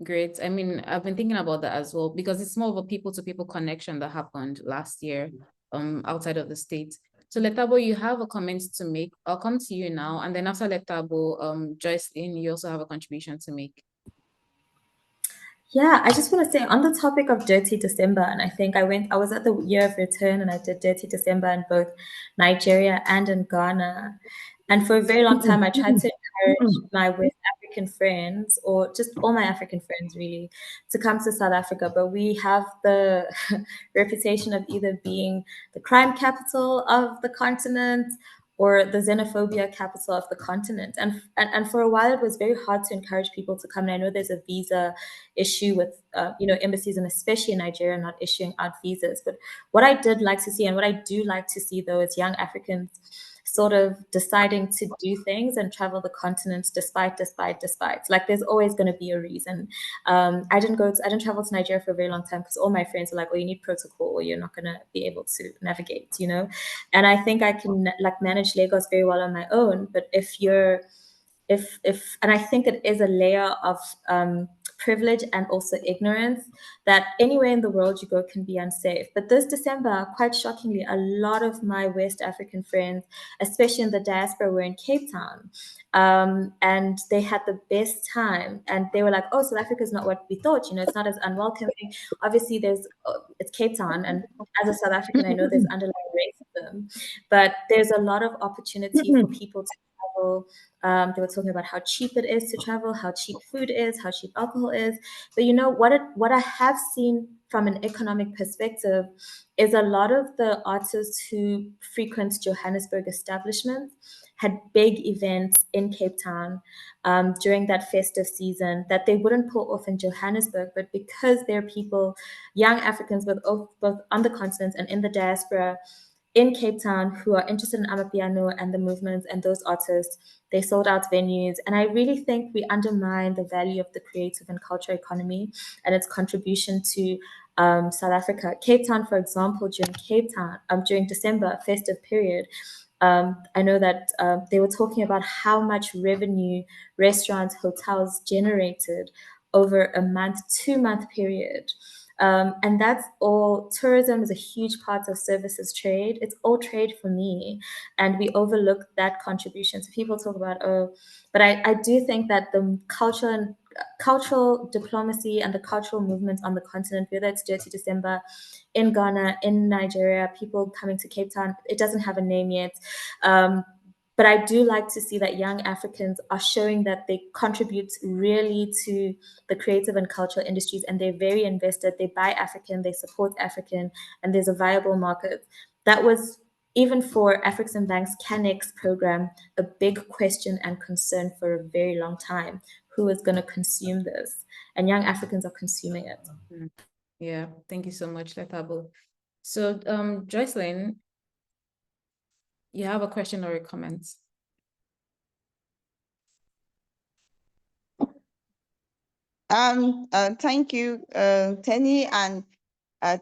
Great. I mean, I've been thinking about that as well because it's more of a people-to-people connection that happened last year outside of the state. So Lethabo, you have a comment to make. I'll come to you now. And then after Lethabo, Joycelyn, you also have a contribution to make. Yeah, I just want to say on the topic of Dirty December, and I think I was at the year of return and I did Dirty December in both Nigeria and in Ghana. And for a very long time, I tried to encourage my West African friends, or just all my African friends really, to come to South Africa. But we have the reputation of either being the crime capital of the continent or the xenophobia capital of the continent. And for a while, it was very hard to encourage people to come. And I know there's a visa issue with, embassies, and especially in Nigeria, not issuing out visas. But what I did like to see, and what I do like to see, though, is young Africans sort of deciding to do things and travel the continent despite. Like, there's always going to be a reason. I didn't travel to Nigeria for a very long time because all my friends were like, "Oh, you need protocol, or you're not going to be able to navigate," And I think I can manage Lagos very well on my own. But if and I think it is a layer of privilege and also ignorance that anywhere in the world you go can be unsafe. But this December, quite shockingly, a lot of my West African friends, especially in the diaspora, were in Cape Town. And they had the best time. And they were like, "Oh, South Africa is not what we thought. It's not as unwelcoming." Obviously, it's Cape Town. And as a South African, I know there's underlying racism. But there's a lot of opportunity for people to travel. They were talking about how cheap it is to travel, how cheap food is, how cheap alcohol is. But what I have seen from an economic perspective is a lot of the artists who frequent Johannesburg establishments had big events in Cape Town during that festive season that they wouldn't pull off in Johannesburg. But because they're people, young Africans, both on the continent and in the diaspora, in Cape Town, who are interested in Amapiano and the movements and those artists, they sold out venues. And I really think we undermine the value of the creative and culture economy and its contribution to South Africa. Cape Town, for example, during December festive period, I know that they were talking about how much revenue restaurants, hotels generated over a 2-month period. And that's all. Tourism is a huge part of services trade. It's all trade for me. And we overlook that contribution. So people talk about, but I do think that the cultural diplomacy and the cultural movements on the continent, whether it's Dirty December in Ghana, in Nigeria, people coming to Cape Town, it doesn't have a name yet. But I do like to see that young Africans are showing that they contribute really to the creative and cultural industries, and they're very invested. They buy African, they support African, and there's a viable market. That was, even for African Bank's CanEx program, a big question and concern for a very long time. Who is going to consume this? And young Africans are consuming it. Yeah, thank you so much, Lethabo. So, Joycelyn, you have a question or a comment? Thank you, Tenny, and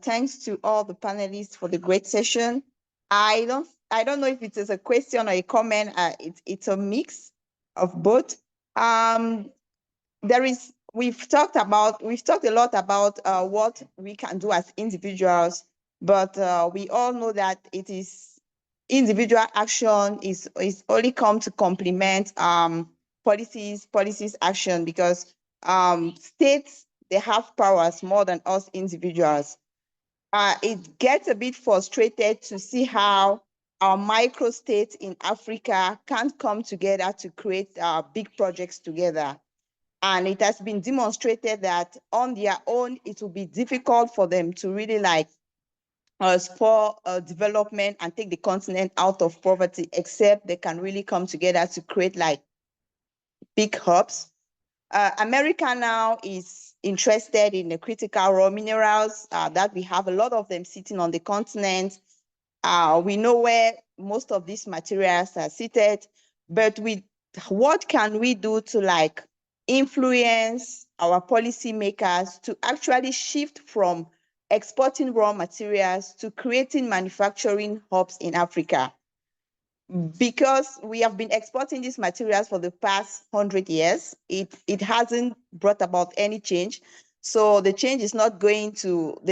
thanks to all the panelists for the great session. I don't know if it is a question or a comment. It's a mix of both. We've talked a lot about what we can do as individuals, but we all know that it is individual action is only come to complement policies action, because states, they have powers more than us individuals. It gets a bit frustrated to see how our micro states in Africa can't come together to create big projects together. And it has been demonstrated that on their own, it will be difficult for them to really spur development and take the continent out of poverty, except they can really come together to create big hubs. America now is interested in the critical raw minerals that we have a lot of them sitting on the continent. We know where most of these materials are seated, but what can we do to influence our policymakers to actually shift from exporting raw materials to creating manufacturing hubs in Africa? Because we have been exporting these materials for the past 100 years, it hasn't brought about any change. So the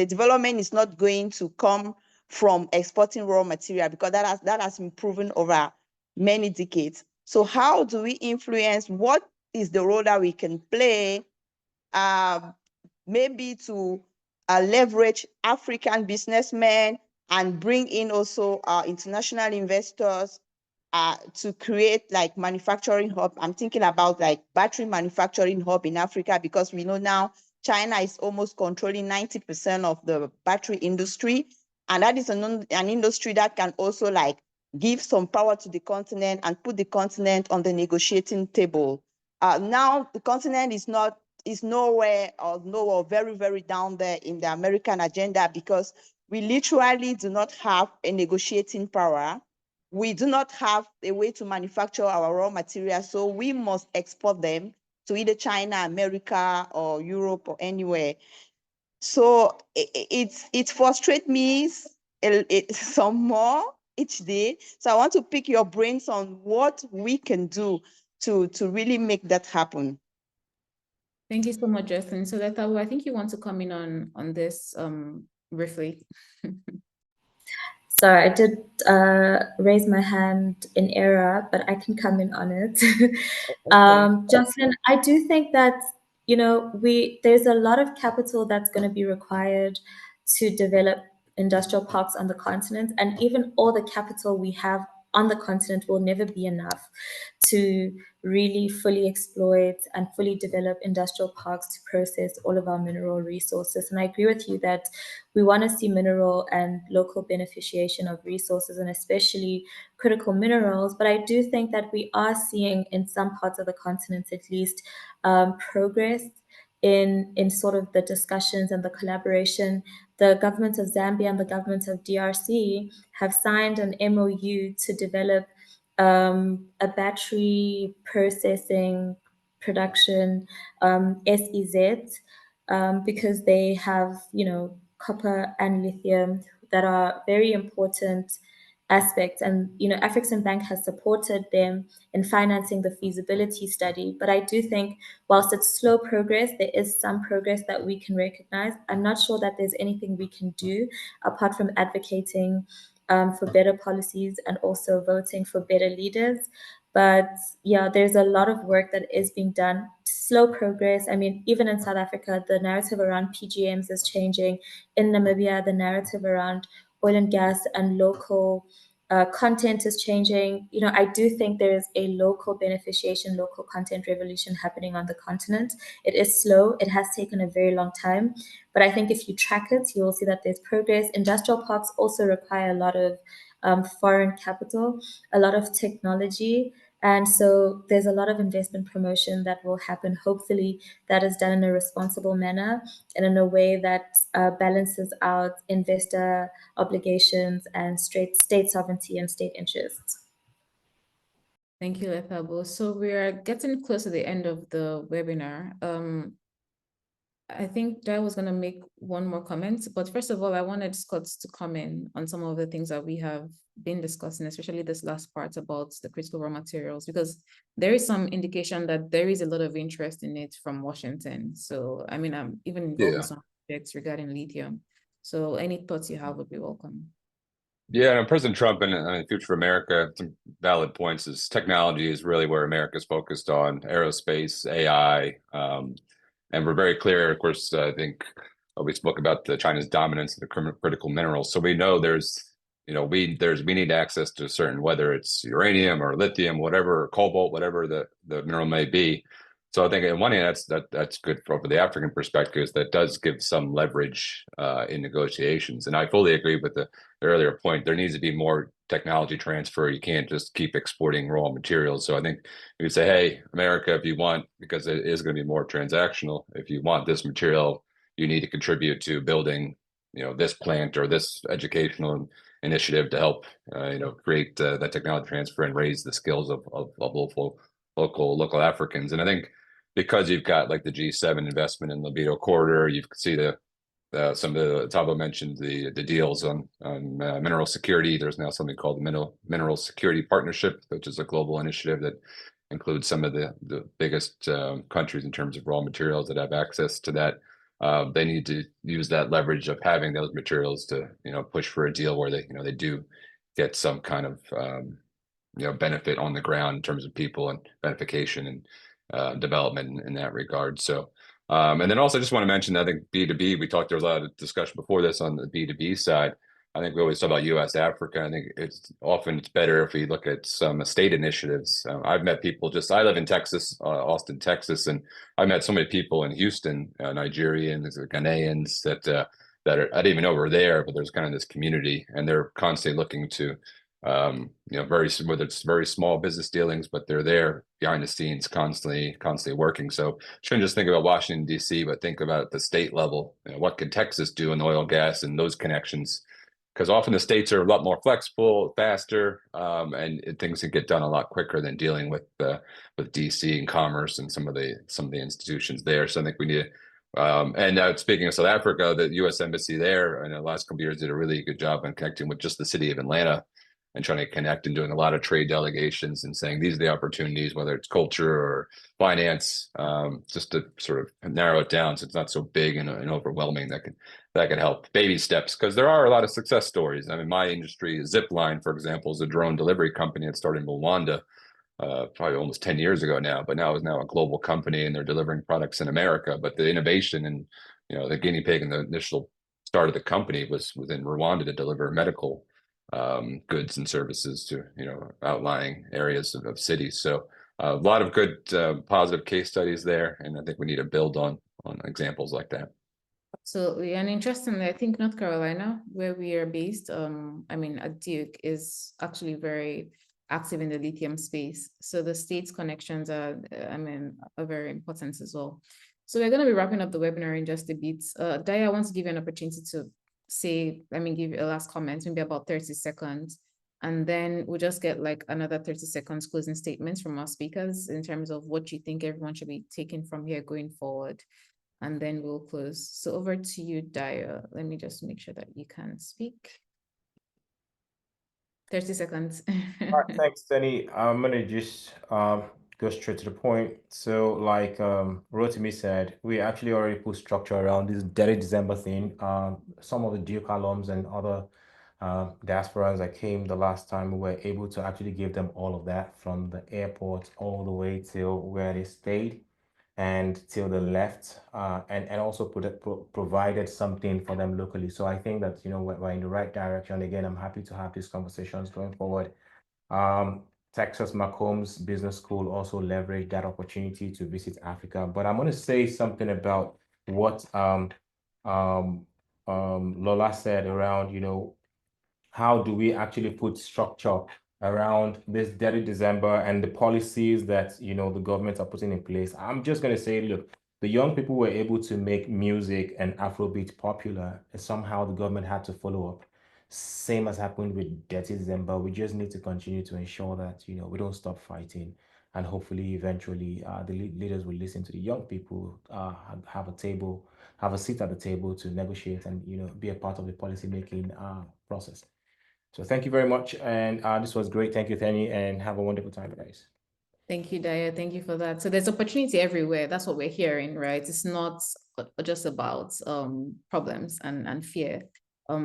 development is not going to come from exporting raw material, because that has been proven over many decades. So how do we influence? What is the role that we can play, maybe to leverage African businessmen and bring in also international investors to create like manufacturing hub. I'm thinking about like battery manufacturing hub in Africa, because we know now China is almost controlling 90% of the battery industry. And that is an industry that can also like give some power to the continent and put the continent on the negotiating table. Now the continent is nowhere very, very down there in the American agenda, because we literally do not have a negotiating power. We do not have a way to manufacture our raw materials, so we must export them to either China, America, or Europe, or anywhere. So it frustrates me some more each day. So I want to pick your brains on what we can do to really make that happen. Thank you so much, Justin. So Lethabo, I think you want to come in on this briefly. Sorry, I did raise my hand in error, but I can come in on it. Jocelyn, I do think that, there's a lot of capital that's going to be required to develop industrial parks on the continent, and even all the capital we have on the continent will never be enough to really fully exploit and fully develop industrial parks to process all of our mineral resources. And I agree with you that we want to see mineral and local beneficiation of resources, and especially critical minerals. But I do think that we are seeing in some parts of the continent, at least, progress in sort of the discussions and the collaboration. The government of Zambia and the government of DRC have signed an MOU to develop a battery processing production, SEZ, because they have, copper and lithium that are very important aspects. And, Afreximbank has supported them in financing the feasibility study. But I do think whilst it's slow progress, there is some progress that we can recognize. I'm not sure that there's anything we can do apart from advocating for better policies and also voting for better leaders. But yeah, there's a lot of work that is being done. Slow progress. I mean, even in South Africa, the narrative around PGMs is changing. In Namibia, the narrative around oil and gas and local content is changing. I do think there is a local beneficiation, local content revolution happening on the continent. It is slow. It has taken a very long time. But I think if you track it, you will see that there's progress. Industrial parks also require a lot of foreign capital, a lot of technology. And so there's a lot of investment promotion that will happen. Hopefully that is done in a responsible manner and in a way that balances out investor obligations and state sovereignty and state interests. Thank you, Lethabo. So we are getting close to the end of the webinar. I think Dai was going to make one more comment, but first of all, I wanted Scott to comment on some of the things that we have been discussing, especially this last part about the critical raw materials, because there is some indication that there is a lot of interest in it from Washington. So, I mean, I'm even involved in some projects regarding lithium. So any thoughts you have would be welcome. Yeah, and President Trump and Future of America, some valid points is technology is really where America's focused on, aerospace, AI, and we're very clear, of course, I think we spoke about China's dominance of the critical minerals. So we know we need access to certain, whether it's uranium or lithium, whatever, or cobalt, whatever the mineral may be. So I think on one hand, that's good for the African perspective. That does give some leverage in negotiations. And I fully agree with the earlier point. There needs to be more technology transfer. You can't just keep exporting raw materials. So I think you could say, hey, America, if you want, because it is going to be more transactional, if you want this material, you need to contribute to building, this plant or this educational initiative to help, create that technology transfer and raise the skills of local Africans. And I think because you've got like the G7 investment in Lethabo corridor, you can see some of the Lethabo mentioned the deals on mineral security. There's now something called the Mineral Security Partnership, which is a global initiative that includes some of the biggest countries in terms of raw materials that have access to that. They need to use that leverage of having those materials to push for a deal where they do get some kind of benefit on the ground in terms of people and beneficiation and development in that regard. So, and then also just want to mention, I think B2B, we talked, there was a lot of discussion before this on the B2B side. I think we always talk about U.S. Africa. I think it's better if we look at some state initiatives. I've met people I live in Texas, Austin, Texas, and I met so many people in Houston, Nigerians, Ghanaians that I didn't even know were there, but there's kind of this community, and they're constantly looking to, whether it's very small business dealings, but they're there behind the scenes, constantly working. So shouldn't just think about Washington D.C., but think about the state level. What could Texas do in oil, gas, and those connections? Because often the states are a lot more flexible, faster, and things can get done a lot quicker than dealing with DC and commerce and some of the institutions there. So I think we need and speaking of South Africa, the U.S. Embassy there in the last couple of years did a really good job in connecting with just the city of Atlanta and trying to connect and doing a lot of trade delegations and saying these are the opportunities, whether it's culture or finance, just to sort of narrow it down so it's not so big and overwhelming. That can help. Baby steps, because there are a lot of success stories. I mean, my industry, Zipline, for example, is a drone delivery company that started in Rwanda probably almost 10 years ago now, but now is now a global company and they're delivering products in America. But the innovation and, the guinea pig and the initial start of the company was within Rwanda to deliver medical goods and services to, outlying areas of cities. So a lot of good positive case studies there. And I think we need to build on examples like that. Absolutely. And interestingly, I think North Carolina, where we are based, at Duke, is actually very active in the lithium space. So the state's connections are very important as well. So we're going to be wrapping up the webinar in just a bit. Daya, I want to give you an opportunity to give you a last comment, maybe about 30 seconds. And then we'll just get like another 30 seconds closing statements from our speakers in terms of what you think everyone should be taking from here going forward. And then we'll close. So over to you, Daya. Let me just make sure that you can speak. 30 seconds. All right, thanks, Tenny. I'm going to just go straight to the point. So like Rotimi said, we actually already put structure around this Dirty December thing. Some of the Duke alums and other diasporans that came the last time, we were able to actually give them all of that from the airport all the way till where they stayed and till the left, and also provided something for them locally. So I think that, we're in the right direction. Again, I'm happy to have these conversations going forward. Texas McCombs Business School also leveraged that opportunity to visit Africa. But I'm going to say something about what Lola said around, how do we actually put structure around this Dirty December and the policies that, the government are putting in place. I'm just going to say, look, the young people were able to make music and Afrobeat popular, and somehow the government had to follow up. Same as happened with Dirty December. We just need to continue to ensure that, we don't stop fighting. And hopefully, eventually, the leaders will listen to the young people, have a seat at the table to negotiate and, be a part of the policy-making process. So thank you very much. And this was great. Thank you, Tenny, and have a wonderful time, guys. Thank you, Daya. Thank you for that. So there's opportunity everywhere. That's what we're hearing, right? It's not just about problems and fear.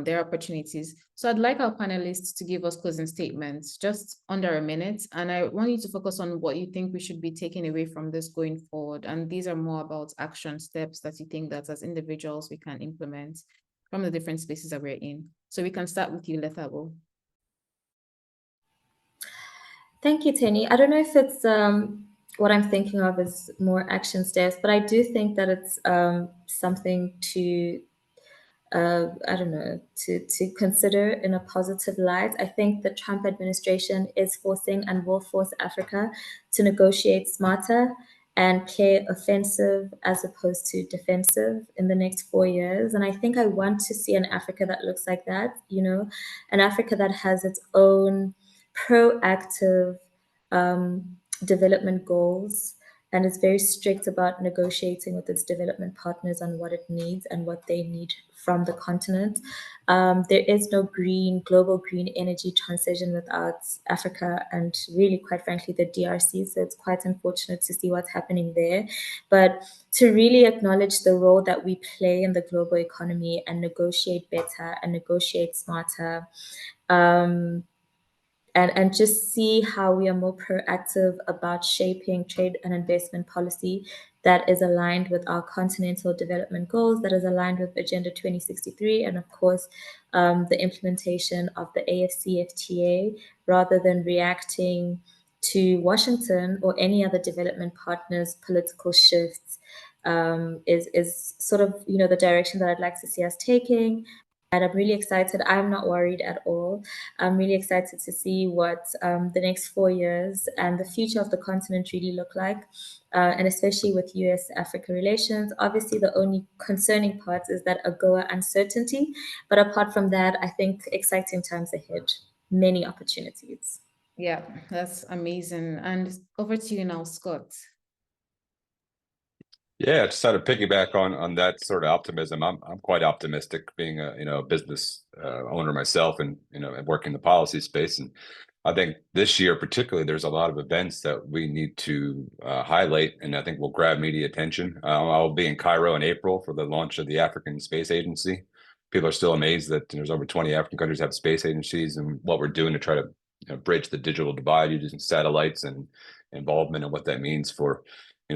There are opportunities. So I'd like our panelists to give us closing statements, just under a minute. And I want you to focus on what you think we should be taking away from this going forward. And these are more about action steps that you think that as individuals we can implement from the different spaces that we're in. So we can start with you, Lethabo. Thank you, Tenny. I don't know if it's what I'm thinking of as more action steps, but I do think that it's something to to consider in a positive light. I think the Trump administration is forcing and will force Africa to negotiate smarter and play offensive as opposed to defensive in the next 4 years. And I think I want to see an Africa that looks like that, an Africa that has its own proactive development goals and is very strict about negotiating with its development partners on what it needs and what they need from the continent. There is no global green energy transition without Africa and really, quite frankly, the DRC. So it's quite unfortunate to see what's happening there. But to really acknowledge the role that we play in the global economy and negotiate better and negotiate smarter, and just see how we are more proactive about shaping trade and investment policy that is aligned with our continental development goals, that is aligned with Agenda 2063, and of course, the implementation of the AFCFTA, rather than reacting to Washington or any other development partners' political shifts, is sort of, you know, the direction that I'd like to see us taking. And I'm really excited. I'm not worried at all. I'm really excited to see what the next 4 years and the future of the continent really look like, and especially with US-Africa relations. Obviously, the only concerning part is that AGOA uncertainty. But apart from that, I think exciting times ahead, many opportunities. Yeah, that's amazing. And over to you now, Scott. Yeah, just sort of piggyback on that sort of optimism. I'm quite optimistic, being a business owner myself, and and work in the policy space. And I think this year particularly, there's a lot of events that we need to highlight, and I think will grab media attention. I'll be in Cairo in April for the launch of the African Space Agency. People are still amazed that there's over 20 African countries have space agencies, and what we're doing to try to bridge the digital divide using satellites and involvement, and what that means for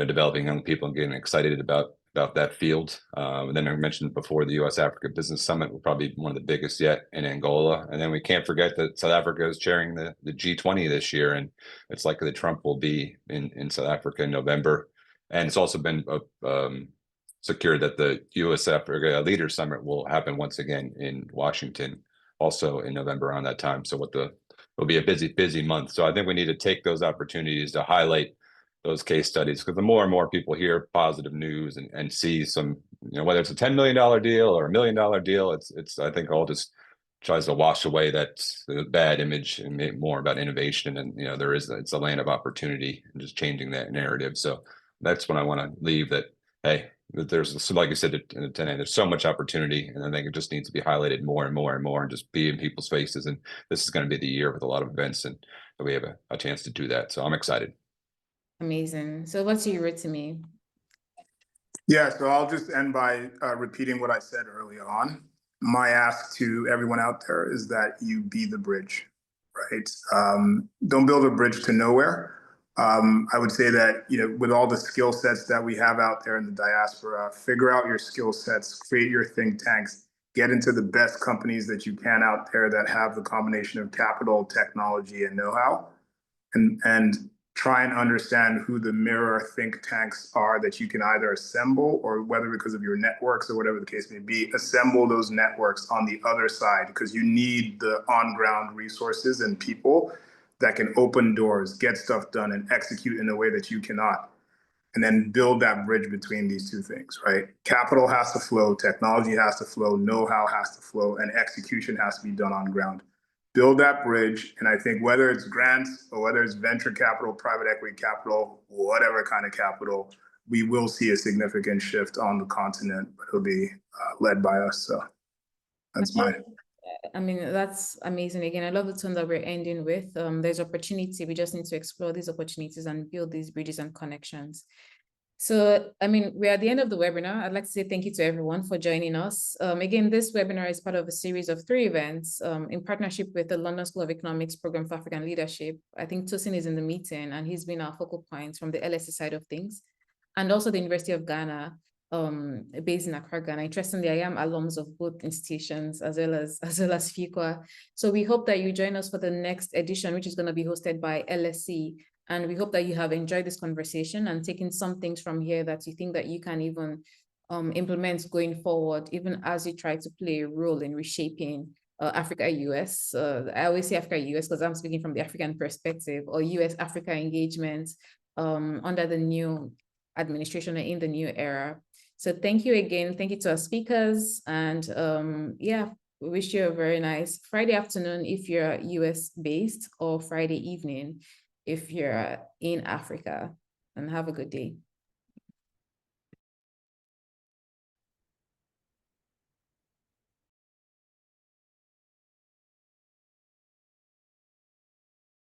developing young people and getting excited about that field. And then I mentioned before, the U.S.-Africa Business Summit will probably be one of the biggest yet in Angola. And then we can't forget that South Africa is chairing the G20 this year, and it's likely that Trump will be in South Africa in November. And it's also been secured that the U.S.-Africa Leaders Summit will happen once again in Washington, also in November around that time. So it'll be a busy month. So I think we need to take those opportunities to highlight those case studies, because the more and more people hear positive news and see some, whether it's a $10 million deal or $1 million deal, it's I think all just tries to wash away that bad image and make more about innovation. And it's a land of opportunity, and just changing that narrative. So that's when I want to leave that. Hey, that there's, like you said, there's so much opportunity, and I think it just needs to be highlighted more and more and more, and just be in people's faces. And this is going to be the year with a lot of events, and we have a chance to do that. So I'm excited. Amazing. So what's your Rotimi? Yeah, so I'll just end by repeating what I said early on. My ask to everyone out there is that you be the bridge, right? Don't build a bridge to nowhere. I would say that, with all the skill sets that we have out there in the diaspora, figure out your skill sets, create your think tanks, get into the best companies that you can out there that have the combination of capital, technology, and know-how, and try and understand who the mirror think tanks are that you can either assemble, or whether because of your networks or whatever the case may be, assemble those networks on the other side, because you need the on-ground resources and people that can open doors, get stuff done, and execute in a way that you cannot. And then build that bridge between these two things, right? Capital has to flow, technology has to flow, know-how has to flow, and execution has to be done on ground. Build that bridge. And I think whether it's grants or whether it's venture capital, private equity capital, whatever kind of capital, we will see a significant shift on the continent, but it'll be led by us. So that's mine. I mean, that's amazing. Again, I love the tone that we're ending with. There's opportunity. We just need to explore these opportunities and build these bridges and connections. So, I mean, we're at the end of the webinar. I'd like to say thank you to everyone for joining us. Again, this webinar is part of a series of 3 events in partnership with the London School of Economics Program for African Leadership. I think Tosin is in the meeting, and he's been our focal point from the LSE side of things, and also the University of Ghana, based in Accra, Ghana. Interestingly, I am alums of both institutions as well as Fuqua. So we hope that you join us for the next edition, which is going to be hosted by LSE. And we hope that you have enjoyed this conversation and taken some things from here that you think that you can even implement going forward, even as you try to play a role in reshaping Africa-US. I always say Africa-US because I'm speaking from the African perspective, or US-Africa engagement under the new administration and in the new era. So thank you again. Thank you to our speakers. And yeah, we wish you a very nice Friday afternoon if you're US based, or Friday evening if you're in Africa, and have a good day.